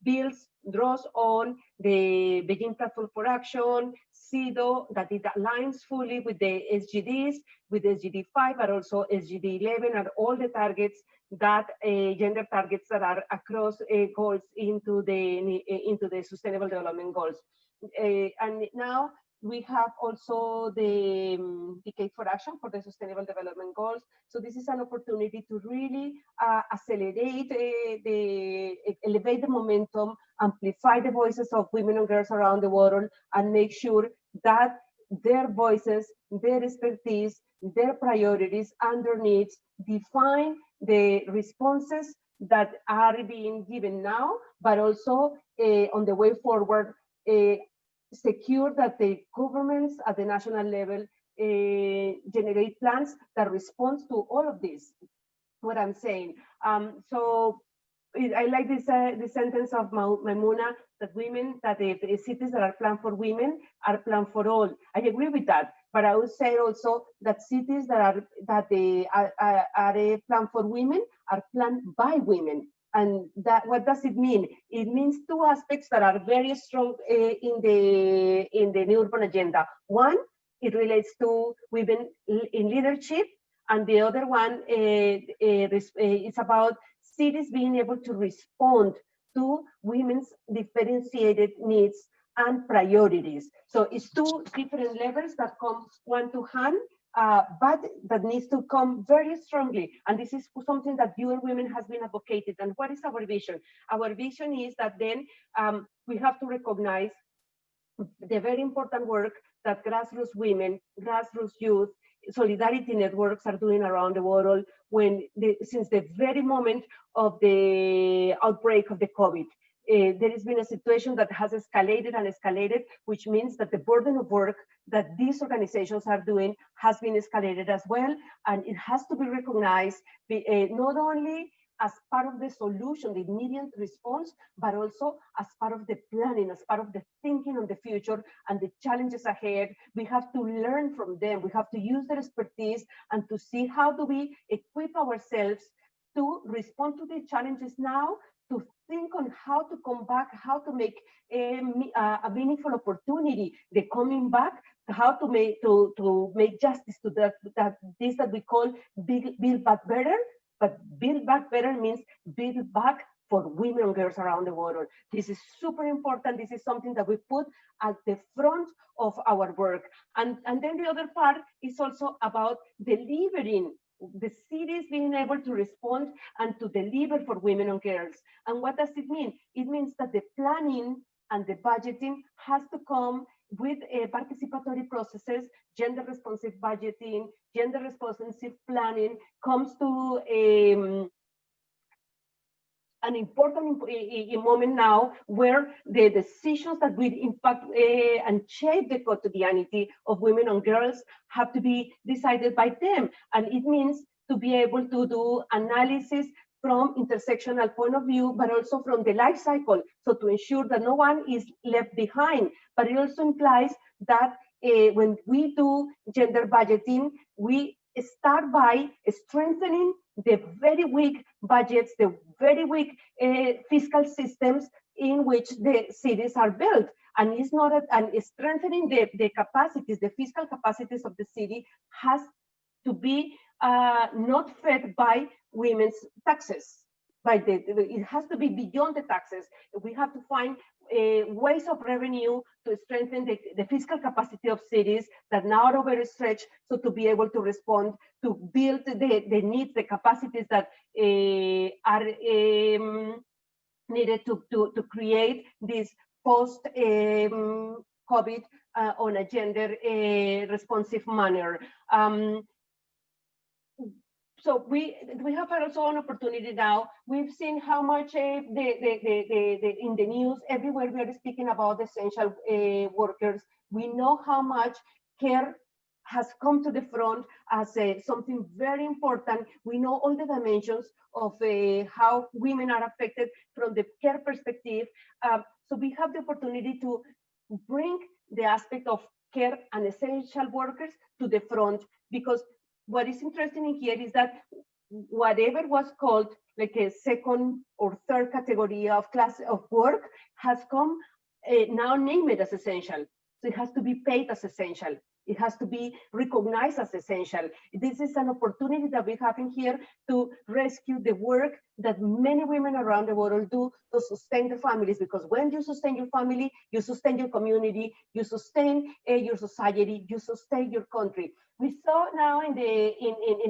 draws on the Beijing Platform for Action, CEDAW, that it aligns fully with the SDGs, with SDG 5, but also SDG 11, and all the targets that gender targets that are across goals into the Sustainable Development Goals. And now we have also the Decade for Action for the Sustainable Development Goals. So this is an opportunity to really accelerate, elevate the momentum, amplify the voices of women and girls around the world, and make sure that their voices, their expertise, their priorities and their needs define the responses that are being given now, but also on the way forward, secure that the governments at the national level generate plans that respond to all of this, what I'm saying. So I like this sentence of Maimunah, that the cities that are planned for women are planned for all. I agree with that, but I would say also that cities that are planned for women are planned by women. And that, what does it mean? It means two aspects that are very strong in the new urban agenda. One, it relates to women in leadership, and the other one is about cities being able to respond to women's differentiated needs and priorities. So it's two different levels that come one to hand, but that needs to come very strongly. And this is something that UN Women has been advocated. And what is our vision? Our vision is that then we have to recognize the very important work that grassroots women, grassroots youth, solidarity networks are doing around the world since the very moment of the outbreak of the COVID. There has been a situation that has escalated and escalated, which means that the burden of work that these organizations are doing has been escalated as well. And it has to be recognized not only as part of the solution, the immediate response, but also as part of the planning, as part of the thinking on the future and the challenges ahead. We have to learn from them. We have to use their expertise and to see how do we equip ourselves to respond to the challenges now, to think on how to come back, how to make a meaningful opportunity, the coming back, how to make justice to that we call build back better. But build back better means build back for women and girls around the world. This is super important. This is something that we put at the front of our work. And then the other part is also about delivering, the cities being able to respond and to deliver for women and girls. And what does it mean? It means that the planning and the budgeting has to come with participatory processes. Gender responsive budgeting, gender responsive planning comes to an important moment now, where the decisions that will impact and shape the cotidianity of women and girls have to be decided by them. And it means to be able to do analysis from intersectional point of view, but also from the life cycle. So to ensure that no one is left behind. But it also implies that when we do gender budgeting, we start by strengthening the very weak budgets, the very weak fiscal systems in which the cities are built. And it's not and strengthening the capacities, the fiscal capacities of the city has to be not fed by women's taxes. It has to be beyond the taxes. We have to find ways of revenue to strengthen the fiscal capacity of cities that now are overstretched, so to be able to respond, to build the needs, the capacities that are needed to create this post-COVID on a gender responsive manner. So we have also an opportunity now. We've seen how much in the news everywhere we are speaking about essential workers. We know how much care has come to the front as something very important. We know all the dimensions of how women are affected from the care perspective. So we have the opportunity to bring the aspect of care and essential workers to the front, because what is interesting in here is that whatever was called like a second or third category of class of work has come now named as essential. So it has to be paid as essential. It has to be recognized as essential. This is an opportunity that we have in here to rescue the work that many women around the world do to sustain their families, because when you sustain your family, you sustain your community, you sustain your society, you sustain your country. We saw now in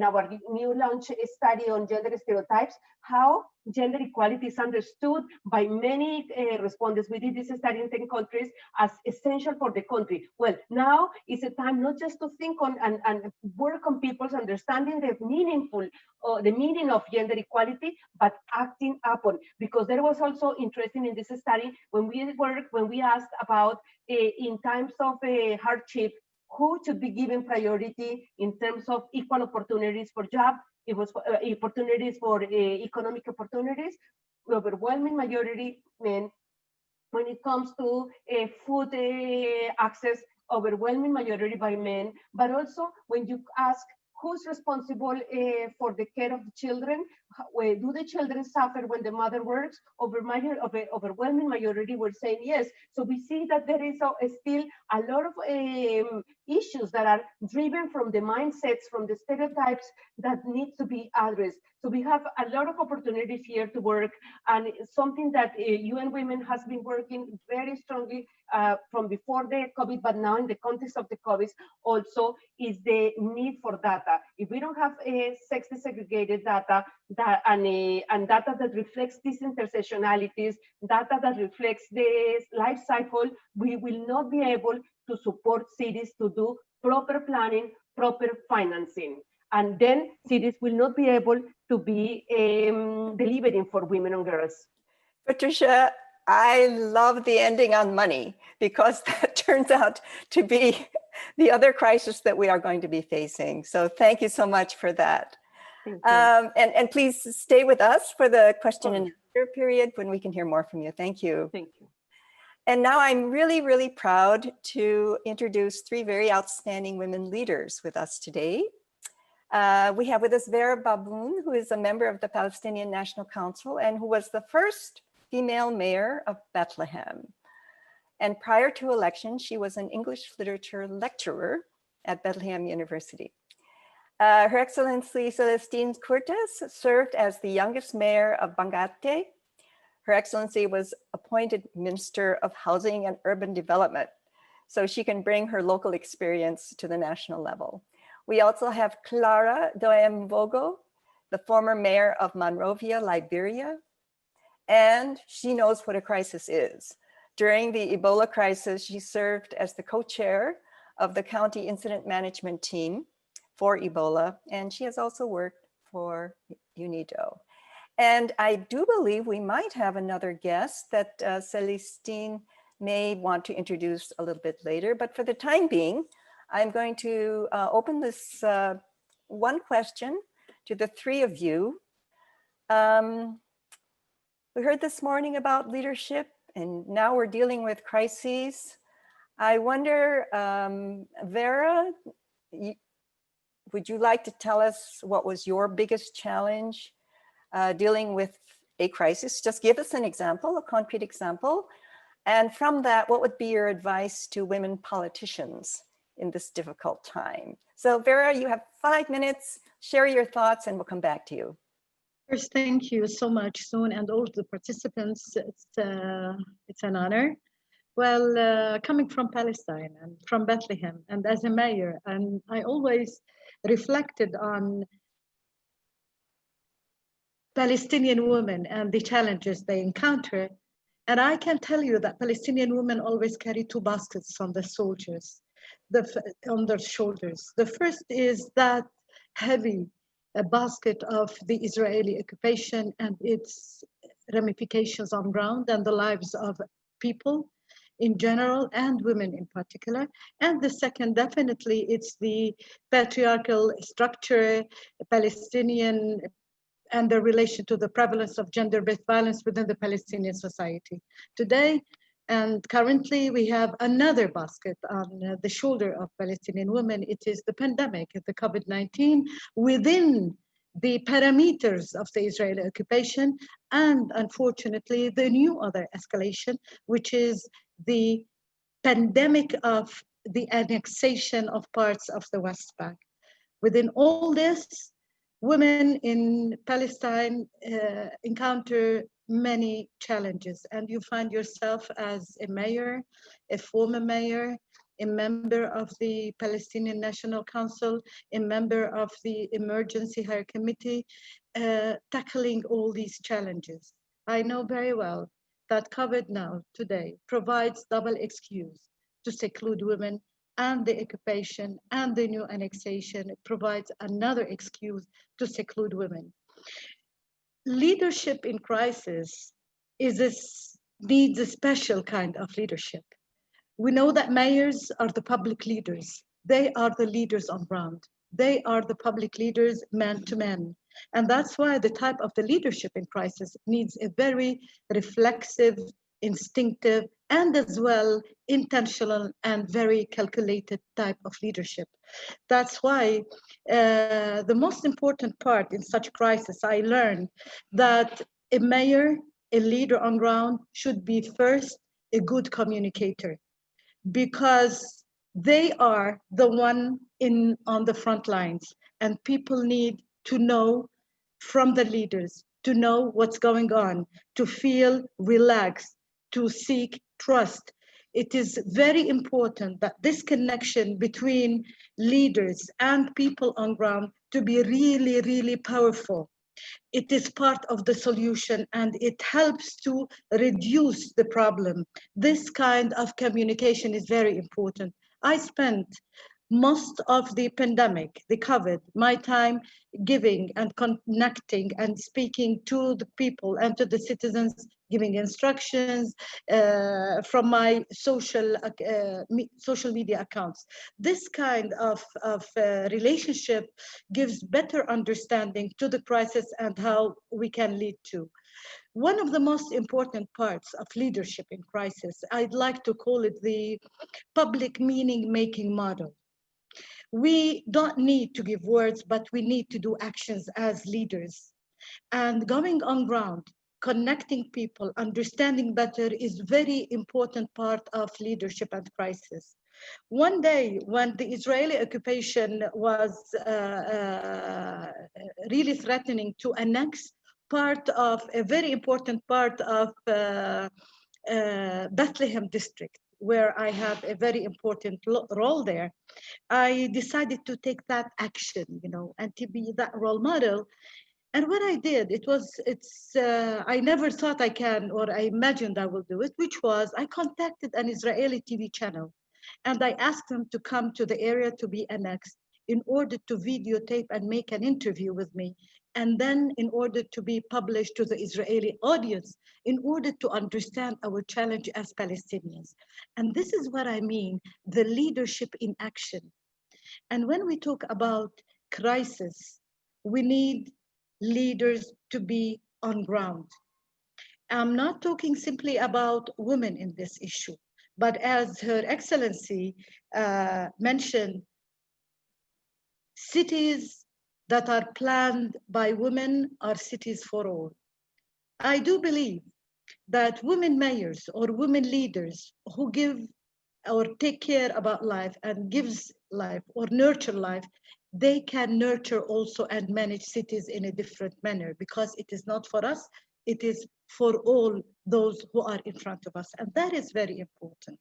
our new launch study on gender stereotypes how gender equality is understood by many respondents. We did this study in 10 countries as essential for the country. Well, now is a time not just to think on and work on people's understanding the meaning of gender equality, but acting upon. Because there was also interesting in this study when we asked about in times of hardship, who should be given priority in terms of equal opportunities for job. It was opportunities for economic opportunities. The overwhelming majority men. When it comes to food access, overwhelming majority by men. But also when you ask who's responsible for the care of the children, do the children suffer when the mother works? Overwhelming majority were saying yes. So we see that there is still a lot of issues that are driven from the mindsets, from the stereotypes that need to be addressed. So we have a lot of opportunities here to work, and it's something that UN Women has been working very strongly from before the COVID, but now in the context of the COVID also is the need for data. If we don't have sex desegregated data and data that reflects these intersectionalities, data that reflects the life cycle, we will not be able to support cities to do proper planning, proper financing. And then cities will not be able to be delivering for women and girls. Patricia, I love the ending on money, because that turns out to be the other crisis that we are going to be facing. So thank you so much for that. And please stay with us for the question and answer period when we can hear more from you. Thank you. Thank you. And now I'm really, really proud to introduce three very outstanding women leaders with us today. We have with us Vera Baboun, who is a member of the Palestinian National Council and who was the first female mayor of Bethlehem. And prior to election, she was an English literature lecturer at Bethlehem University. Her Excellency Celestine Cortes served as the youngest mayor of Bangate, Her Excellency was appointed Minister of Housing and Urban Development, so she can bring her local experience to the national level. We also have Clara Doemvogo, the former mayor of Monrovia, Liberia, and she knows what a crisis is. During the Ebola crisis, she served as the co-chair of the county incident management team for Ebola, and she has also worked for UNIDO. And I do believe we might have another guest that Celestine may want to introduce a little bit later, but for the time being, I'm going to open this one question to the three of you. We heard this morning about leadership, and now we're dealing with crises. I wonder, Vera, would you like to tell us what was your biggest challenge dealing with a crisis? Just give us an example, a concrete example. And from that, what would be your advice to women politicians in this difficult time? So Vera, you have 5 minutes, share your thoughts and we'll come back to you. First, thank you so much, Soon, and all the participants. It's an honor. Well, coming from Palestine and from Bethlehem, and as a mayor, and I always reflected on Palestinian women and the challenges they encounter. And I can tell you that Palestinian women always carry 2 baskets on the soldiers, on their shoulders. The first is that heavy basket of the Israeli occupation and its ramifications on ground and the lives of people in general and women in particular. And the second, definitely, it's the patriarchal structure, Palestinian, and the relation to the prevalence of gender-based violence within the Palestinian society. Today and currently, we have another basket on the shoulder of Palestinian women. It is the pandemic, the COVID-19, within the parameters of the Israeli occupation, and unfortunately, the new other escalation, which is the pandemic of the annexation of parts of the West Bank. Within all this, women in Palestine encounter many challenges, and you find yourself as a mayor, a former mayor, a member of the Palestinian National Council, a member of the Emergency Higher Committee, tackling all these challenges. I know very well that COVID now, today, provides double excuse to seclude women, and the occupation and the new annexation provides another excuse to seclude women. Leadership in crisis needs a special kind of leadership. We know that mayors are the public leaders. They are the leaders on ground. They are the public leaders man to man. And that's why the type of the leadership in crisis needs a very reflexive, instinctive, and as well intentional and very calculated type of leadership. That's why the most important part in such crisis, I learned that a mayor, a leader on ground, should be first a good communicator, because they are the one on the front lines, and people need to know from the leaders, to know what's going on, to feel relaxed, to seek trust. It is very important that this connection between leaders and people on ground to be really, really powerful. It is part of the solution, and it helps to reduce the problem. This kind of communication is very important. I spent most of the pandemic, the COVID, my time giving and connecting and speaking to the people and to the citizens, giving instructions from my social media accounts. This kind of relationship gives better understanding to the crisis and how we can lead to. One of the most important parts of leadership in crisis, I'd like to call it the public meaning-making model. We don't need to give words, but we need to do actions as leaders. And going on ground, connecting people, understanding better is very important part of leadership and crisis. One day when the Israeli occupation was really threatening to annex part of a very important part of Bethlehem district, where I have a very important role there. I decided to take that action, you know, and to be that role model. And what I did, I never thought I can, or I imagined I will do it, which was I contacted an Israeli TV channel and I asked them to come to the area to be annexed in order to videotape and make an interview with me. And then in order to be published to the Israeli audience, in order to understand our challenge as Palestinians. And this is what I mean, the leadership in action. And when we talk about crisis, we need leaders to be on ground. I'm not talking simply about women in this issue, but as Her Excellency mentioned, cities that are planned by women are cities for all. I do believe that women mayors or women leaders who give or take care about life and gives life or nurture life, they can nurture also and manage cities in a different manner, because it is not for us, it is for all those who are in front of us. And that is very important.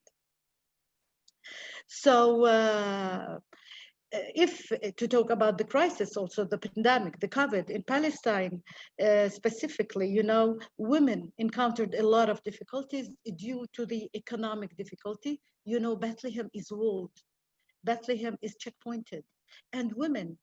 So if to talk about the crisis, also the pandemic, the COVID in Palestine specifically, you know, women encountered a lot of difficulties due to the economic difficulty. You know, Bethlehem is walled, Bethlehem is checkpointed, and women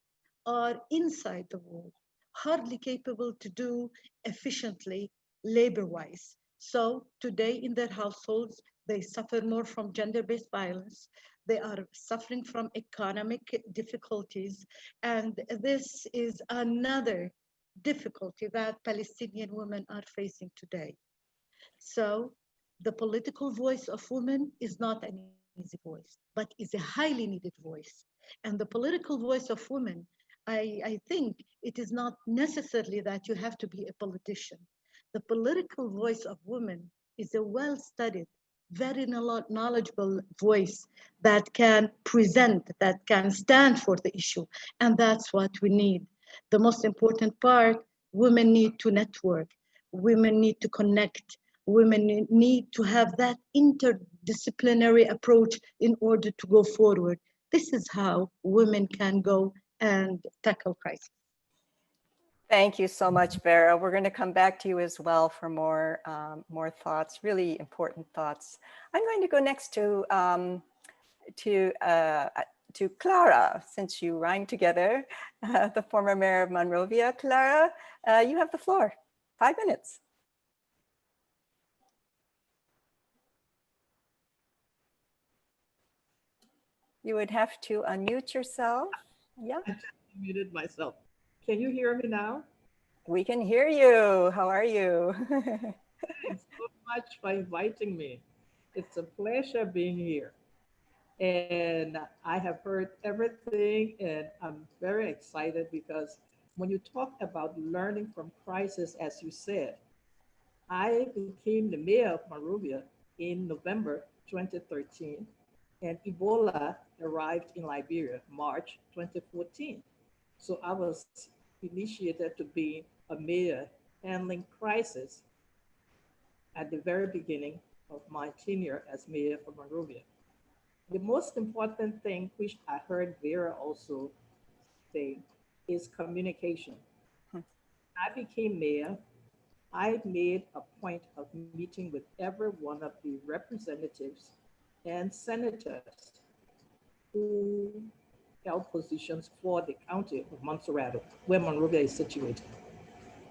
are inside the wall, hardly capable to do efficiently labor-wise. So today in their households, they suffer more from gender-based violence. They are suffering from economic difficulties. And this is another difficulty that Palestinian women are facing today. So the political voice of women is not an easy voice, but is a highly needed voice. And the political voice of women, I think it is not necessarily that you have to be a politician. The political voice of women is a well-studied, very knowledgeable voice that can present, that can stand for the issue. And that's what we need. The most important part, women need to network, women need to connect, women need to have that interdisciplinary approach in order to go forward. This is how women can go and tackle crisis. Thank you so much, Vera. We're going to come back to you as well for more thoughts, really important thoughts. I'm going to go next to Clara, since you rhyme together, the former mayor of Monrovia. Clara, you have the floor. 5 minutes. You would have to unmute yourself. Yeah. I muted myself. Can you hear me now? We can hear you. How are you? Thanks so much for inviting me. It's a pleasure being here. And I have heard everything, and I'm very excited because when you talk about learning from crisis, as you said, I became the mayor of Monrovia in November 2013, and Ebola arrived in Liberia, March 2014. So I was initiated to be a mayor handling crisis at the very beginning of my tenure as mayor for Monrovia. The most important thing, which I heard Vera also say, is communication. I became mayor. I made a point of meeting with every one of the representatives and senators who held positions for the county of Montserrat, where Monrovia is situated.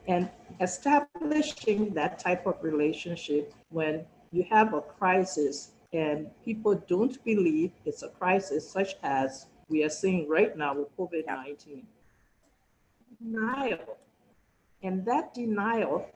And establishing that type of relationship when you have a crisis and people don't believe it's a crisis, such as we are seeing right now with COVID-19. Denial. And that denial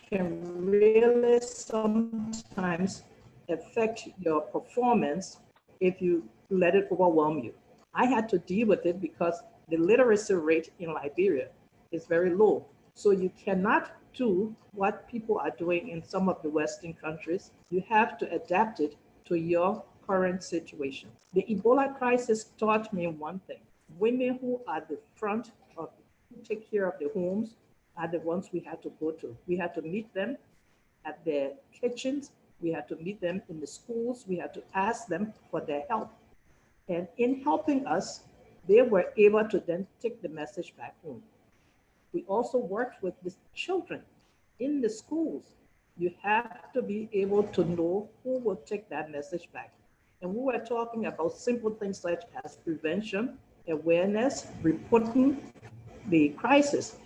can really sometimes affect your performance if you let it overwhelm you. I had to deal with it because the literacy rate in Liberia is very low. So you cannot do what people are doing in some of the Western countries. You have to adapt it to your current situation. The Ebola crisis taught me one thing. Women who are the front of who take care of the homes, are the ones we had to go to. We had to meet them at their kitchens. We had to meet them in the schools. We had to ask them for their help. And in helping us, they were able to then take the message back home. We also worked with the children in the schools. You have to be able to know who will take that message back. And we were talking about simple things such as prevention, awareness, reporting the crisis.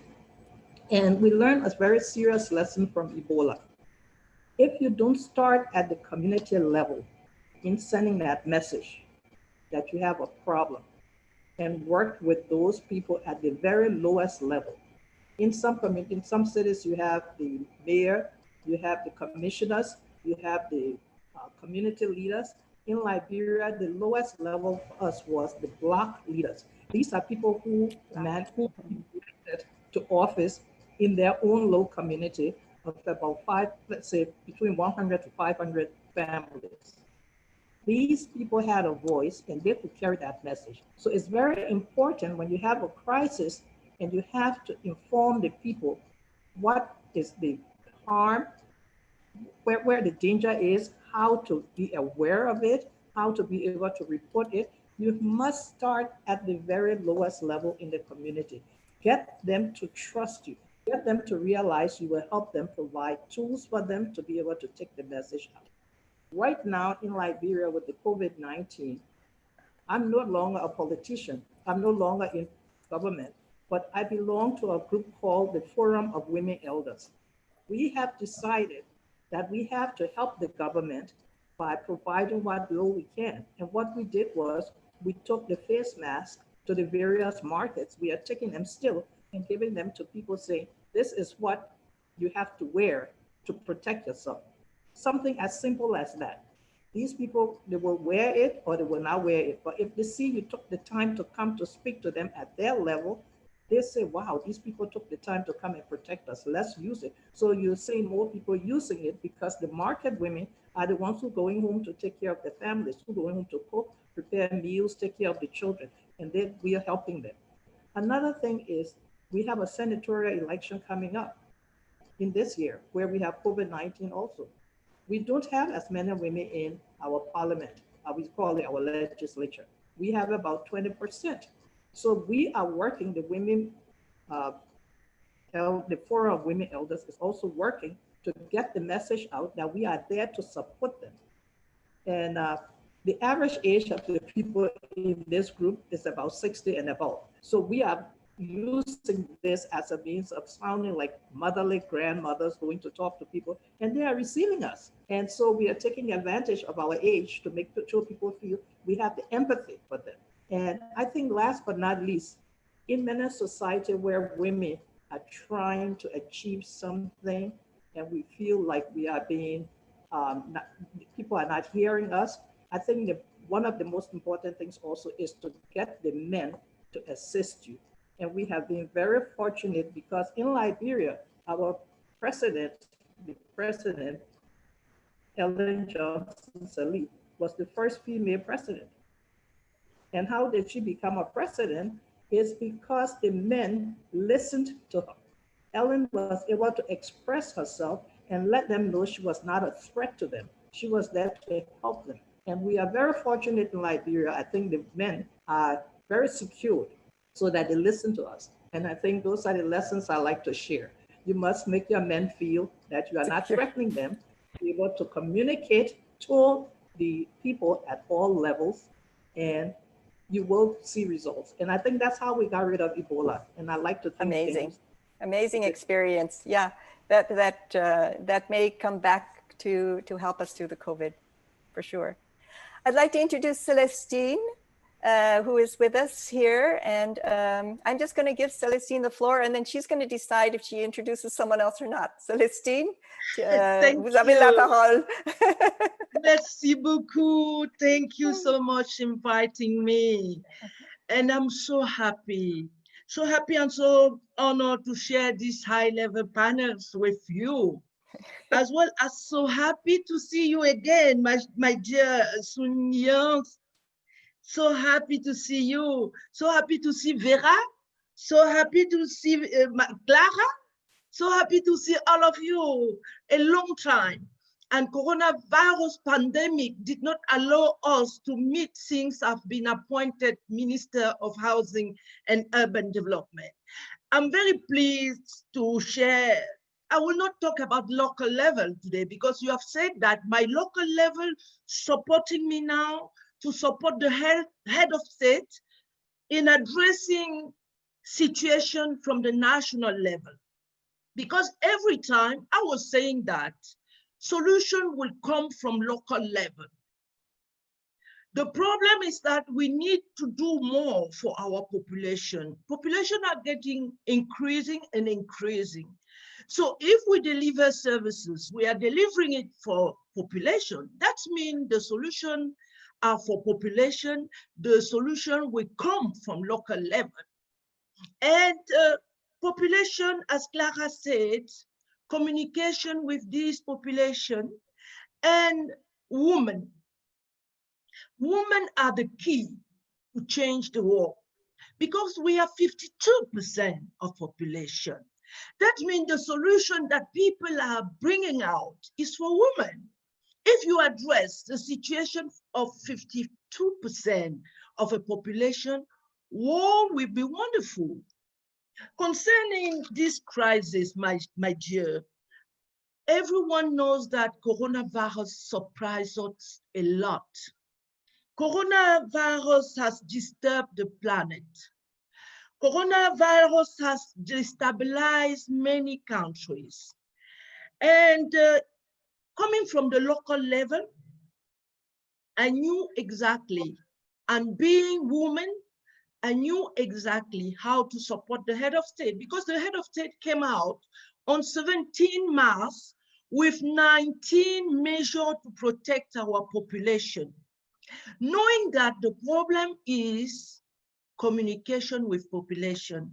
And we learned a very serious lesson from Ebola. If you don't start at the community level in sending that message that you have a problem and work with those people at the very lowest level. In some cities, you have the mayor, you have the commissioners, you have the community leaders. In Liberia, the lowest level for us was the block leaders. These are people who elected to office in their own local community of about let's say between 100 to 500 families. These people had a voice and they could carry that message. So it's very important when you have a crisis and you have to inform the people what is the harm, where the danger is, how to be aware of it, how to be able to report it. You must start at the very lowest level in the community. Get them to trust you. Get them to realize you will help them provide tools for them to be able to take the message out. Right now in Liberia with the COVID-19, I'm no longer a politician. I'm no longer in government, but I belong to a group called the Forum of Women Elders. We have decided that we have to help the government by providing what little we can. And what we did was we took the face masks to the various markets. We are taking them still and giving them to people saying, this is what you have to wear to protect yourself. Something as simple as that. These people, they will wear it or they will not wear it. But if they see you took the time to come to speak to them at their level, they say, wow, these people took the time to come and protect us. Let's use it. So you're seeing more people using it because the market women are the ones who are going home to take care of their families, who are going home to cook, prepare meals, take care of the children, and then we are helping them. Another thing is we have a senatorial election coming up in this year where we have COVID-19 also. We don't have as many women in our parliament, we call it our legislature. We have about 20%. So we are working, the women, the Forum of Women Elders is also working to get the message out that we are there to support them. And the average age of the people in this group is about 60 and above. So we are using this as a means of sounding like motherly grandmothers going to talk to people, and they are receiving us. And so we are taking advantage of our age to make sure people feel we have the empathy for them. And I think last but not least, in many societies where women are trying to achieve something and we feel like we are being, people are not hearing us, I think that one of the most important things also is to get the men to assist you. And we have been very fortunate because in Liberia, our president, the president, Ellen Johnson Sirleaf, was the first female president. And how did she become a president is because the men listened to her. Ellen was able to express herself and let them know she was not a threat to them. She was there to help them. And we are very fortunate in Liberia. I think the men are very secured so that they listen to us. And I think those are the lessons I like to share. You must make your men feel that you are not threatening them, be able to communicate to the people at all levels, and you will see results. And I think that's how we got rid of Ebola. And I like to think amazing experience. Yeah, that may come back to help us through the COVID, for sure. I'd like to introduce Celestine, who is with us here. And I'm just going to give Celestine the floor, and then she's going to decide if she introduces someone else or not. Celestine, vous avez la parole. Merci beaucoup. Thank you so much inviting me. And I'm so happy and so honored to share these high-level panels with you, as well as so happy to see you again, my dear Sun Young. So happy to see you. So happy to see Vera. So happy to see Clara. So happy to see all of you. A long time. And coronavirus pandemic did not allow us to meet since I've been appointed Minister of Housing and Urban Development. I'm very pleased to share. I will not talk about local level today because you have said that my local level supporting me now to support the head of state in addressing situation from the national level. Because every time I was saying that solution will come from local level. The problem is that we need to do more for our population. Population are getting increasing and increasing. So if we deliver services, we are delivering it for population. That means the solution are for population. The solution will come from local level. And population, as Clara said, communication with this population and women. Women are the key to change the world because we are 52% of population. That means the solution that people are bringing out is for women. If you address the situation of 52% of a population, world will be wonderful. Concerning this crisis, my dear, everyone knows that coronavirus surprised us a lot. Coronavirus has disturbed the planet. Coronavirus has destabilized many countries. And coming from the local level, I knew exactly, and being woman, I knew exactly how to support the head of state because the head of state came out on 17 March with 19 measures to protect our population. Knowing that the problem is communication with population,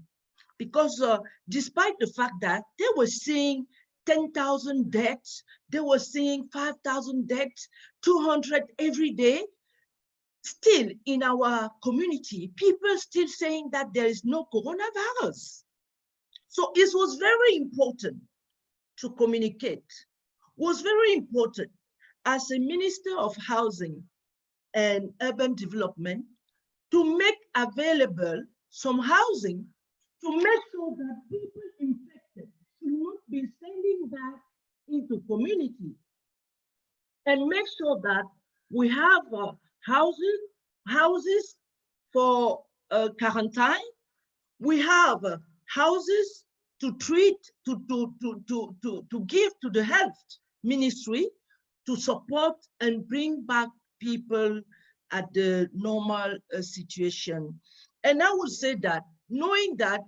because despite the fact that they were seeing 10,000 deaths, they were seeing 5,000 deaths, 200 every day, still in our community, people still saying that there is no coronavirus. So it was very important to communicate, was very important as a Minister of Housing and Urban Development to make available some housing to make sure that people infected should not be sending back into community and make sure that we have houses for quarantine. We have houses to treat, to give to the health ministry to support and bring back people at the normal situation. And I would say that knowing that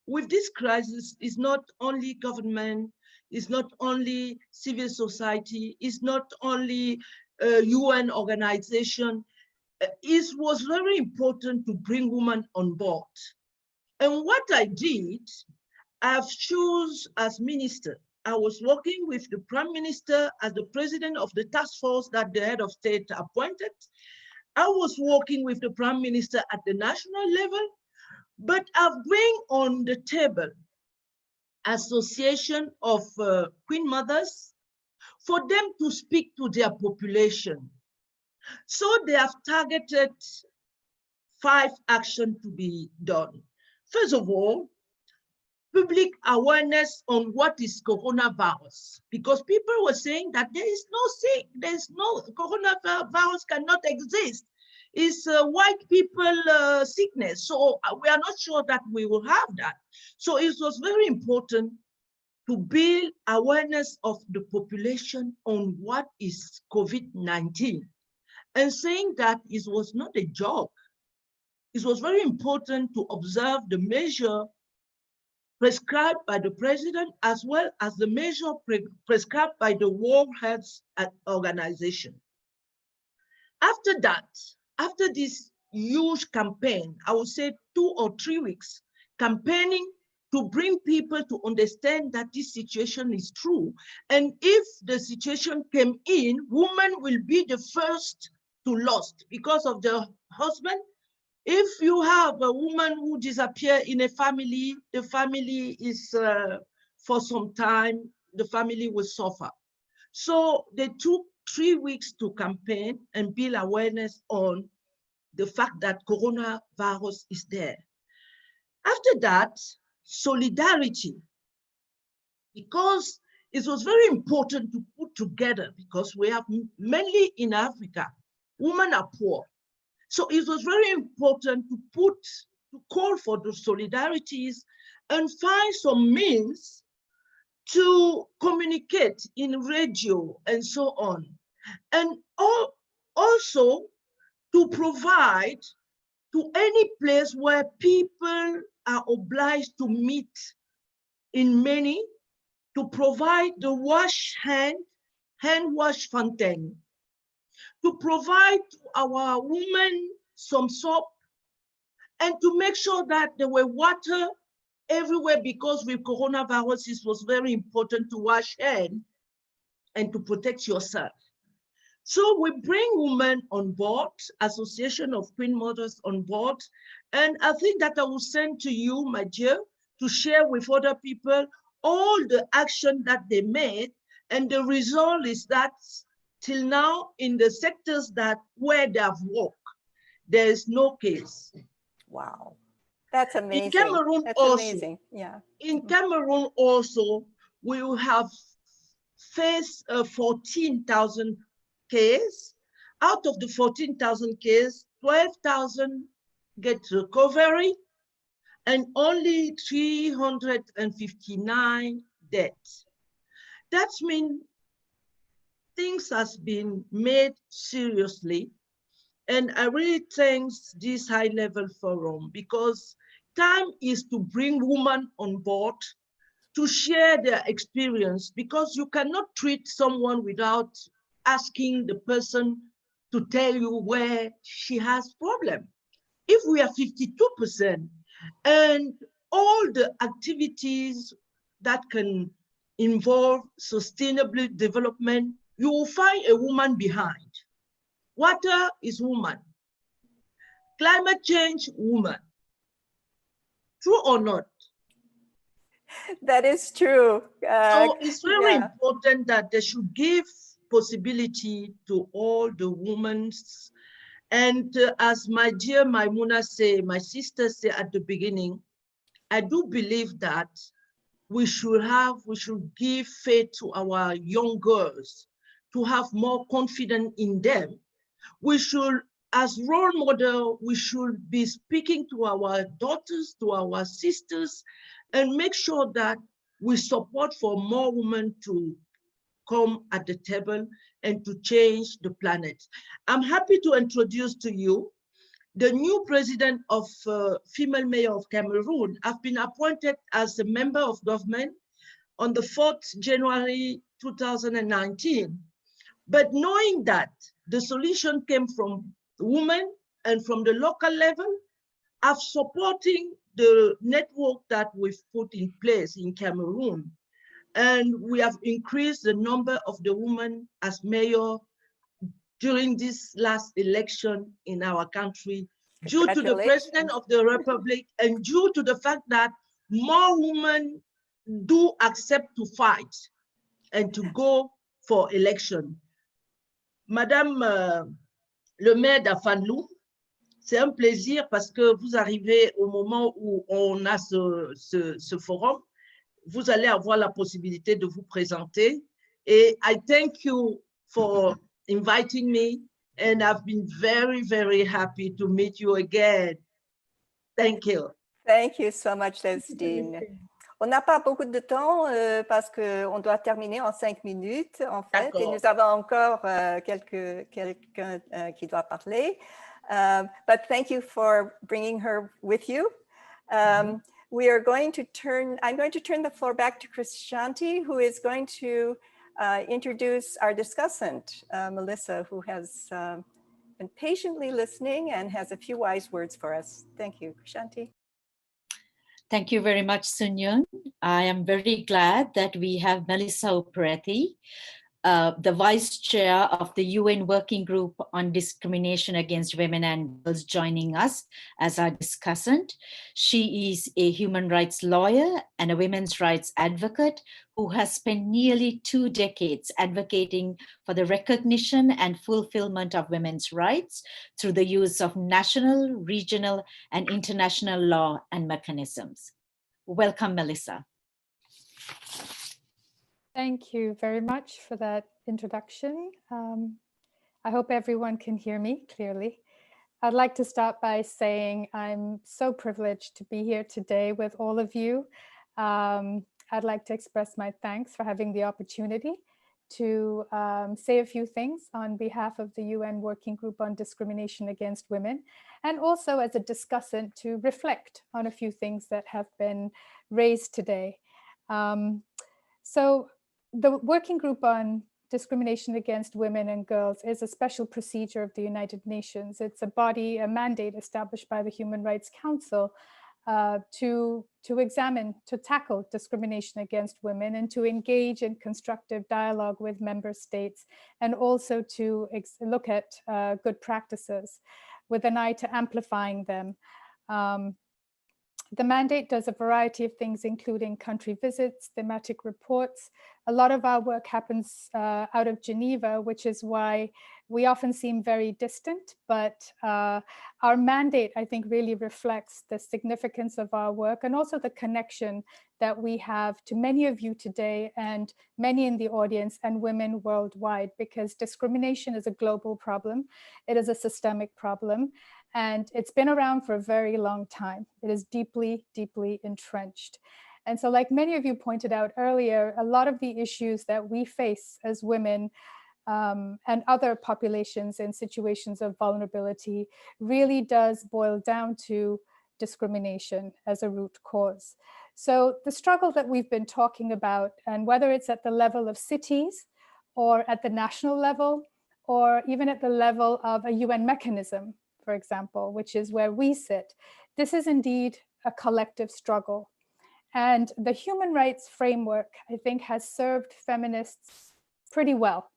with this crisis, it's not only government, it's not only civil society, it's not only UN organization, it was very important to bring women on board. And what I did, I've chosen as minister. I was working with the Prime Minister as the president of the task force that the head of state appointed. I was working with the Prime Minister at the national level, but I've bring on the table association of Queen Mothers for them to speak to their population. So they have targeted 5 actions to be done. First of all, public awareness on what is coronavirus, because people were saying that there is no coronavirus cannot exist. It's white people sickness. So we are not sure that we will have that. So it was very important to build awareness of the population on what is COVID-19 and saying that it was not a joke. It was very important to observe the measure prescribed by the president as well as the measure prescribed by the World Health Organization. After that, after this huge campaign, I would say 2 or 3 weeks, campaigning to bring people to understand that this situation is true. And if the situation came in, women will be the first to lose because of the husband. If you have a woman who disappears in a family, the family is for some time, the family will suffer. So they took 3 weeks to campaign and build awareness on the fact that coronavirus is there. After that, solidarity, because it was very important to put together, because we have mainly in Africa, women are poor. So it was very important to call for the solidarities and find some means to communicate in radio and so on. And also to provide to any place where people are obliged to meet in many, to provide the hand wash fountain, to provide to our women some soap, and to make sure that there were water everywhere, because with coronavirus, it was very important to wash hands and to protect yourself. So we bring women on board, Association of Queen Mothers on board, and I think that I will send to you, my dear, to share with other people all the action that they made, and the result is that till now in the sectors where they have worked, there is no case. Wow, that's amazing. In Cameroon that's also, amazing. Yeah. In Cameroon also, we will have faced 14,000 cases. Out of the 14,000 cases, 12,000 get recovery, and only 359 deaths. That means things has been made seriously. And I really thank this high-level forum, because time is to bring women on board to share their experience, because you cannot treat someone without asking the person to tell you where she has problem. If we are 52%, and all the activities that can involve sustainable development, you will find a woman behind. Water is woman. Climate change, woman. True or not? That is true. So it's very important that they should give possibility to all the women. And as my dear Maimunah say, my sister said at the beginning, I do believe that we should give faith to our young girls, to have more confidence in them. We should, as role model, we should be speaking to our daughters, to our sisters, and make sure that we support for more women to come at the table and to change the planet. I'm happy to introduce to you the new president of Female Mayor of Cameroon. I've been appointed as a member of government on the 4th January 2019. But knowing that the solution came from women and from the local level, I'm supporting the network that we've put in place in Cameroon. And we have increased the number of the women as mayor during this last election in our country, due to the President of the Republic and due to the fact that more women do accept to fight and to go for election. Madame le maire d'Afanlou, c'est un plaisir parce que vous arrivez au moment où on a ce forum. Vous allez avoir la possibilité de vous présenter. Et I thank you for inviting me, and I've been very, very happy to meet you again. Thank you. Thank you so much, Celestine. On n'a pas beaucoup de temps parce qu'on doit terminer en 5 minutes, en fait, et nous avons encore quelqu'un qui doit parler. But thank you for bringing her with you. We are going to I'm going to turn the floor back to Krishanti, who is going to introduce our discussant, Melissa, who has been patiently listening and has a few wise words for us. Thank you, Krishanti. Thank you very much, Sun Yun. I am very glad that we have Melissa Operati. the vice chair of the UN Working Group on Discrimination Against Women and Girls, joining us as our discussant. She is a human rights lawyer and a women's rights advocate who has spent nearly 2 decades advocating for the recognition and fulfillment of women's rights through the use of national, regional, and international law and mechanisms. Welcome, Melissa. Thank you very much for that introduction. I hope everyone can hear me clearly. I'd like to start by saying I'm so privileged to be here today with all of you. I'd like to express my thanks for having the opportunity to say a few things on behalf of the UN Working Group on Discrimination Against Women, and also as a discussant to reflect on a few things that have been raised today. So the Working Group on Discrimination Against Women and Girls is a special procedure of the United Nations. It's a body, a mandate established by the Human Rights Council to examine, to tackle discrimination against women and to engage in constructive dialogue with member states, and also to look at good practices with an eye to amplifying them. The mandate does a variety of things, including country visits, thematic reports. A lot of our work happens out of Geneva, which is why we often seem very distant, but our mandate, I think, really reflects the significance of our work and also the connection that we have to many of you today and many in the audience and women worldwide, because discrimination is a global problem. It is a systemic problem. And it's been around for a very long time. It is deeply, deeply entrenched. And so, like many of you pointed out earlier, a lot of the issues that we face as women and other populations in situations of vulnerability really does boil down to discrimination as a root cause. So the struggle that we've been talking about, and whether it's at the level of cities or at the national level, or even at the level of a UN mechanism, for example, which is where we sit, this is indeed a collective struggle. And the human rights framework, I think, has served feminists pretty well.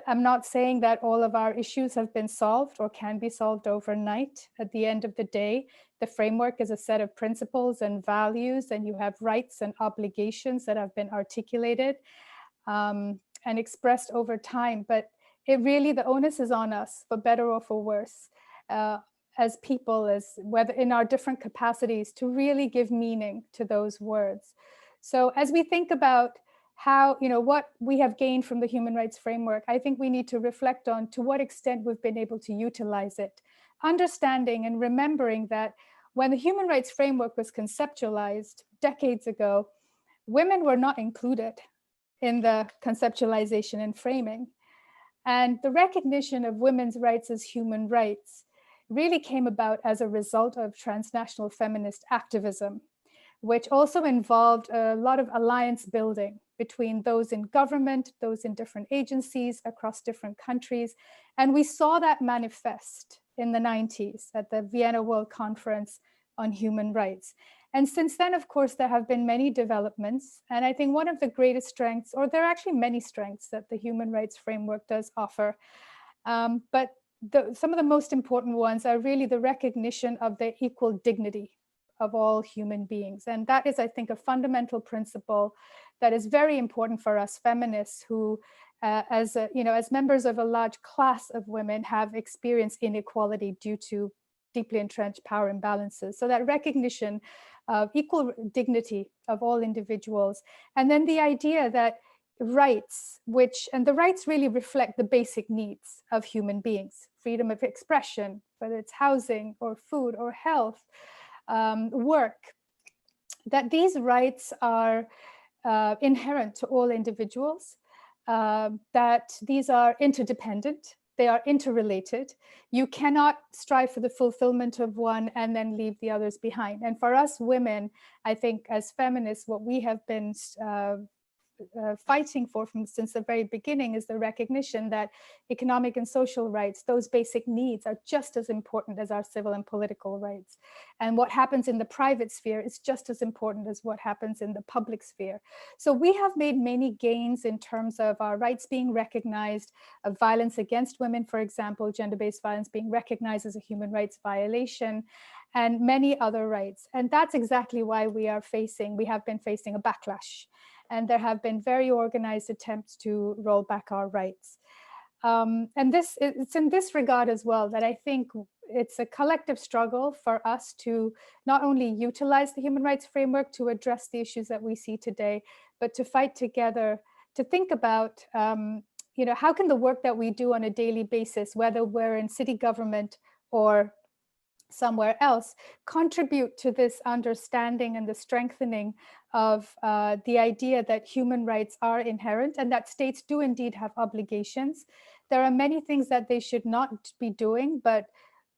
I'm not saying that all of our issues have been solved or can be solved overnight. At the end of the day, the framework is a set of principles and values, and you have rights and obligations that have been articulated and expressed over time. But it really, the onus is on us, for better or for worse, as people, as whether in our different capacities, to really give meaning to those words. So as we think about how, what we have gained from the human rights framework, I think we need to reflect on to what extent we've been able to utilize it, understanding and remembering that when the human rights framework was conceptualized decades ago, women were not included in the conceptualization and framing. And the recognition of women's rights as human rights really came about as a result of transnational feminist activism, which also involved a lot of alliance building between those in government, those in different agencies across different countries. And we saw that manifest in the 90s at the Vienna World Conference on Human Rights. And since then, of course, there have been many developments. And I think one of the greatest strengths, or there are actually many strengths that the human rights framework does offer, but some of the most important ones are really the recognition of the equal dignity of all human beings. And that is, I think, a fundamental principle that is very important for us feminists who, as members of a large class of women, have experienced inequality due to deeply entrenched power imbalances. So that recognition of equal dignity of all individuals. And then the idea that rights, and the rights really reflect the basic needs of human beings, freedom of expression, whether it's housing or food or health, work, that these rights are inherent to all individuals, that these are interdependent, they are interrelated. You cannot strive for the fulfillment of one and then leave the others behind. And for us women, I think as feminists, what we have been fighting for since the very beginning is the recognition that economic and social rights, those basic needs, are just as important as our civil and political rights. And what happens in the private sphere is just as important as what happens in the public sphere. So we have made many gains in terms of our rights being recognized, of violence against women, for example, gender-based violence being recognized as a human rights violation, and many other rights. And that's exactly why we have been facing a backlash. And there have been very organized attempts to roll back our rights. And it's in this regard as well that I think it's a collective struggle for us to not only utilize the human rights framework to address the issues that we see today, but to fight together to think about, how can the work that we do on a daily basis, whether we're in city government or somewhere else, contribute to this understanding and the strengthening of the idea that human rights are inherent and that states do indeed have obligations. There are many things that they should not be doing, but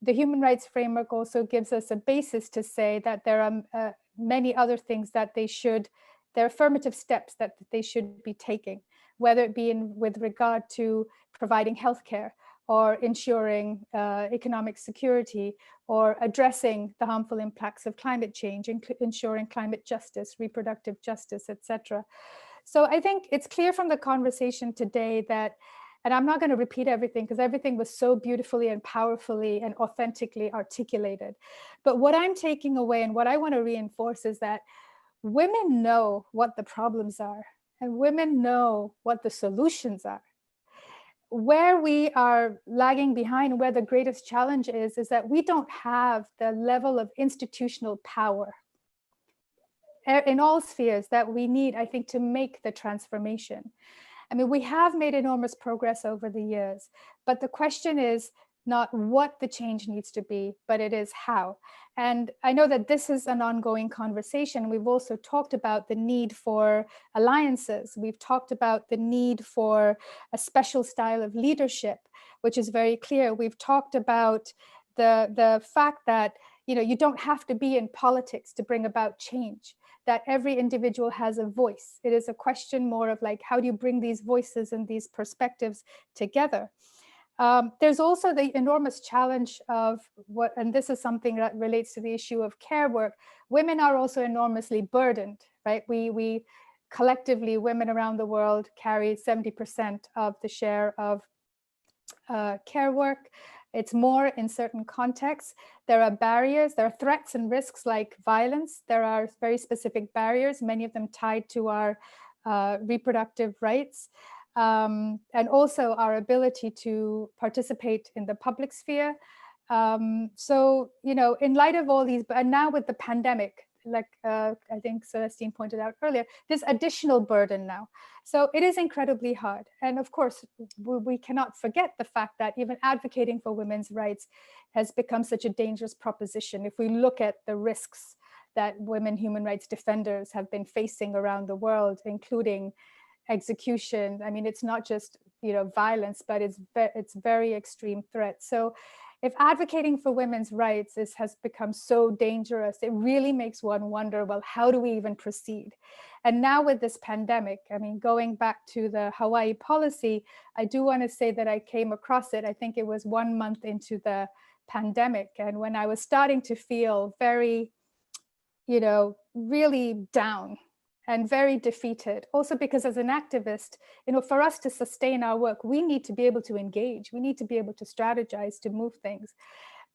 the human rights framework also gives us a basis to say that there are many other things that there are affirmative steps that they should be taking, whether it be with regard to providing healthcare, or ensuring economic security, or addressing the harmful impacts of climate change, ensuring climate justice, reproductive justice, etc. So I think it's clear from the conversation today that, and I'm not going to repeat everything because everything was so beautifully and powerfully and authentically articulated. But what I'm taking away and what I want to reinforce is that women know what the problems are, and women know what the solutions are. Where we are lagging behind, where the greatest challenge is that we don't have the level of institutional power in all spheres that we need, I think, to make the transformation. I mean, we have made enormous progress over the years, but the question is not what the change needs to be, but it is how. And I know that this is an ongoing conversation. We've also talked about the need for alliances. We've talked about the need for a special style of leadership, which is very clear. We've talked about the fact that you don't have to be in politics to bring about change, that every individual has a voice. It is a question more of like, how do you bring these voices and these perspectives together? There's also the enormous challenge of and this is something that relates to the issue of care work. Women are also enormously burdened, right? We collectively, women around the world carry 70% of the share of care work. It's more in certain contexts. There are barriers, there are threats and risks like violence. There are very specific barriers, many of them tied to our reproductive rights. And also our ability to participate in the public sphere. So, in light of all these, and now with the pandemic, like I think Celestine pointed out earlier, this additional burden now. So it is incredibly hard. And of course, we cannot forget the fact that even advocating for women's rights has become such a dangerous proposition. If we look at the risks that women human rights defenders have been facing around the world, including execution. I mean, it's not just violence, but it's very extreme threats. So if advocating for women's rights has become so dangerous, it really makes one wonder, well, how do we even proceed? And now with this pandemic, I mean, going back to the Hawaii policy, I do want to say that I came across it, I think it was 1 month into the pandemic. And when I was starting to feel very, really down and very defeated, also because as an activist, for us to sustain our work, we need to be able to engage, we need to be able to strategize, to move things.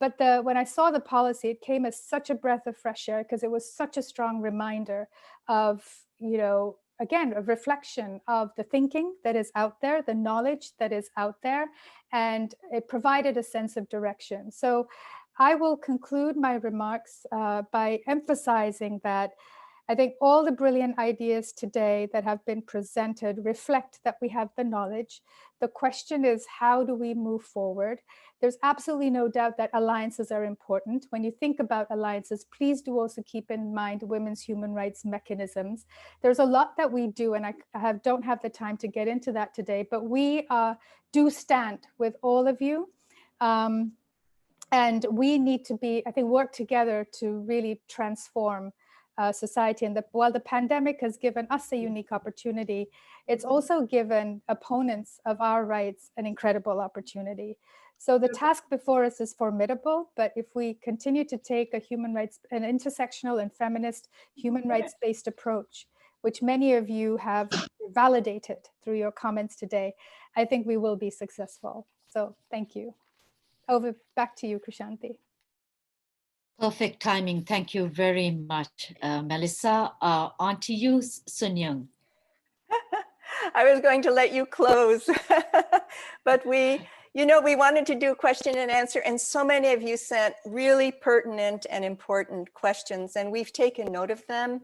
But when I saw the policy, it came as such a breath of fresh air because it was such a strong reminder of, again, a reflection of the thinking that is out there, the knowledge that is out there, and it provided a sense of direction. So I will conclude my remarks by emphasizing that I think all the brilliant ideas today that have been presented reflect that we have the knowledge. The question is, how do we move forward? There's absolutely no doubt that alliances are important. When you think about alliances, please do also keep in mind women's human rights mechanisms. There's a lot that we do, and I don't have the time to get into that today, but we do stand with all of you. And we need to work together to really transform society. And while the pandemic has given us a unique opportunity, it's also given opponents of our rights an incredible opportunity. So the task before us is formidable, but if we continue to take an intersectional and feminist human rights-based approach, which many of you have validated through your comments today, I think we will be successful. So thank you. Back to you, Krishanti. Perfect timing. Thank you very much, Melissa. On to you, Sun Young. I was going to let you close, but we wanted to do question and answer, and so many of you sent really pertinent and important questions, and we've taken note of them.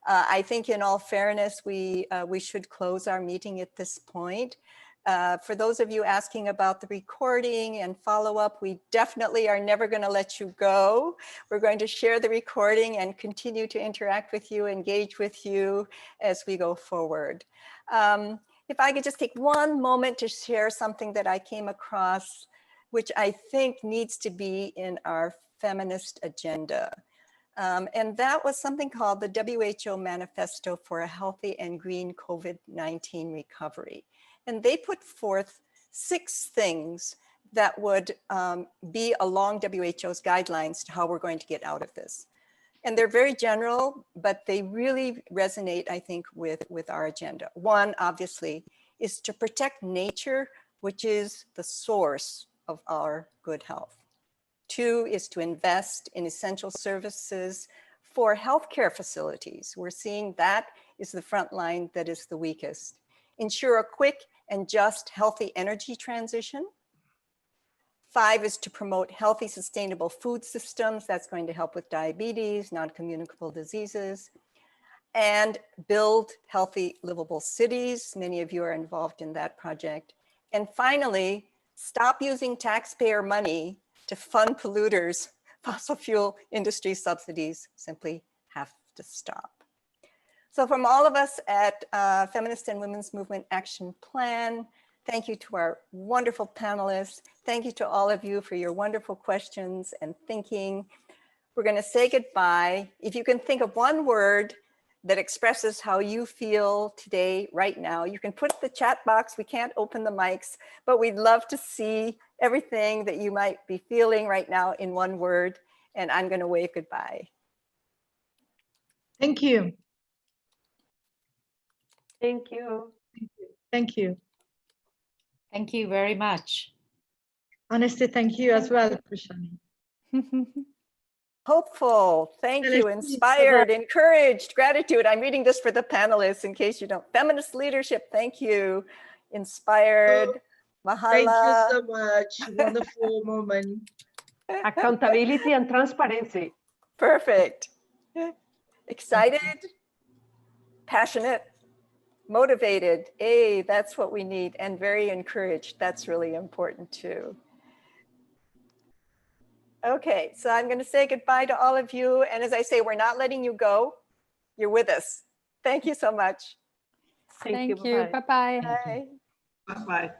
I think in all fairness, we should close our meeting at this point. For those of you asking about the recording and follow-up, we definitely are never going to let you go. We're going to share the recording and continue to interact with you, engage with you as we go forward. If I could just take one moment to share something that I came across, which I think needs to be in our feminist agenda. And that was something called the WHO Manifesto for a Healthy and Green COVID-19 Recovery. And they put forth 6 things that would be along WHO's guidelines to how we're going to get out of this. And they're very general, but they really resonate, I think, with our agenda. One, obviously, is to protect nature, which is the source of our good health. 2 is to invest in essential services for healthcare facilities. We're seeing that is the front line that is the weakest. Ensure a quick and just healthy energy transition. 5 is to promote healthy, sustainable food systems. That's going to help with diabetes, non-communicable diseases, and build healthy, livable cities. Many of you are involved in that project. And finally, stop using taxpayer money to fund polluters. Fossil fuel industry subsidies simply have to stop. So from all of us at Feminist and Women's Movement Action Plan, thank you to our wonderful panelists. Thank you to all of you for your wonderful questions and thinking. We're going to say goodbye. If you can think of one word that expresses how you feel today, right now, you can put it in the chat box. We can't open the mics, but we'd love to see everything that you might be feeling right now in one word. And I'm going to wave goodbye. Thank you. Thank you. Thank you. Thank you very much. Honestly, thank you as well, Prashani. Hopeful, thank you, inspired, encouraged, gratitude. I'm reading this for the panelists in case you don't. Feminist leadership, thank you. Inspired, mahala. Thank you so much. Wonderful moment. Accountability and transparency. Perfect. Excited, passionate, motivated. Hey, that's what we need. And very encouraged. That's really important too. Okay, so I'm going to say goodbye to all of you. And as I say, we're not letting you go. You're with us. Thank you so much. Thank you. Bye-bye. Bye. Bye-bye.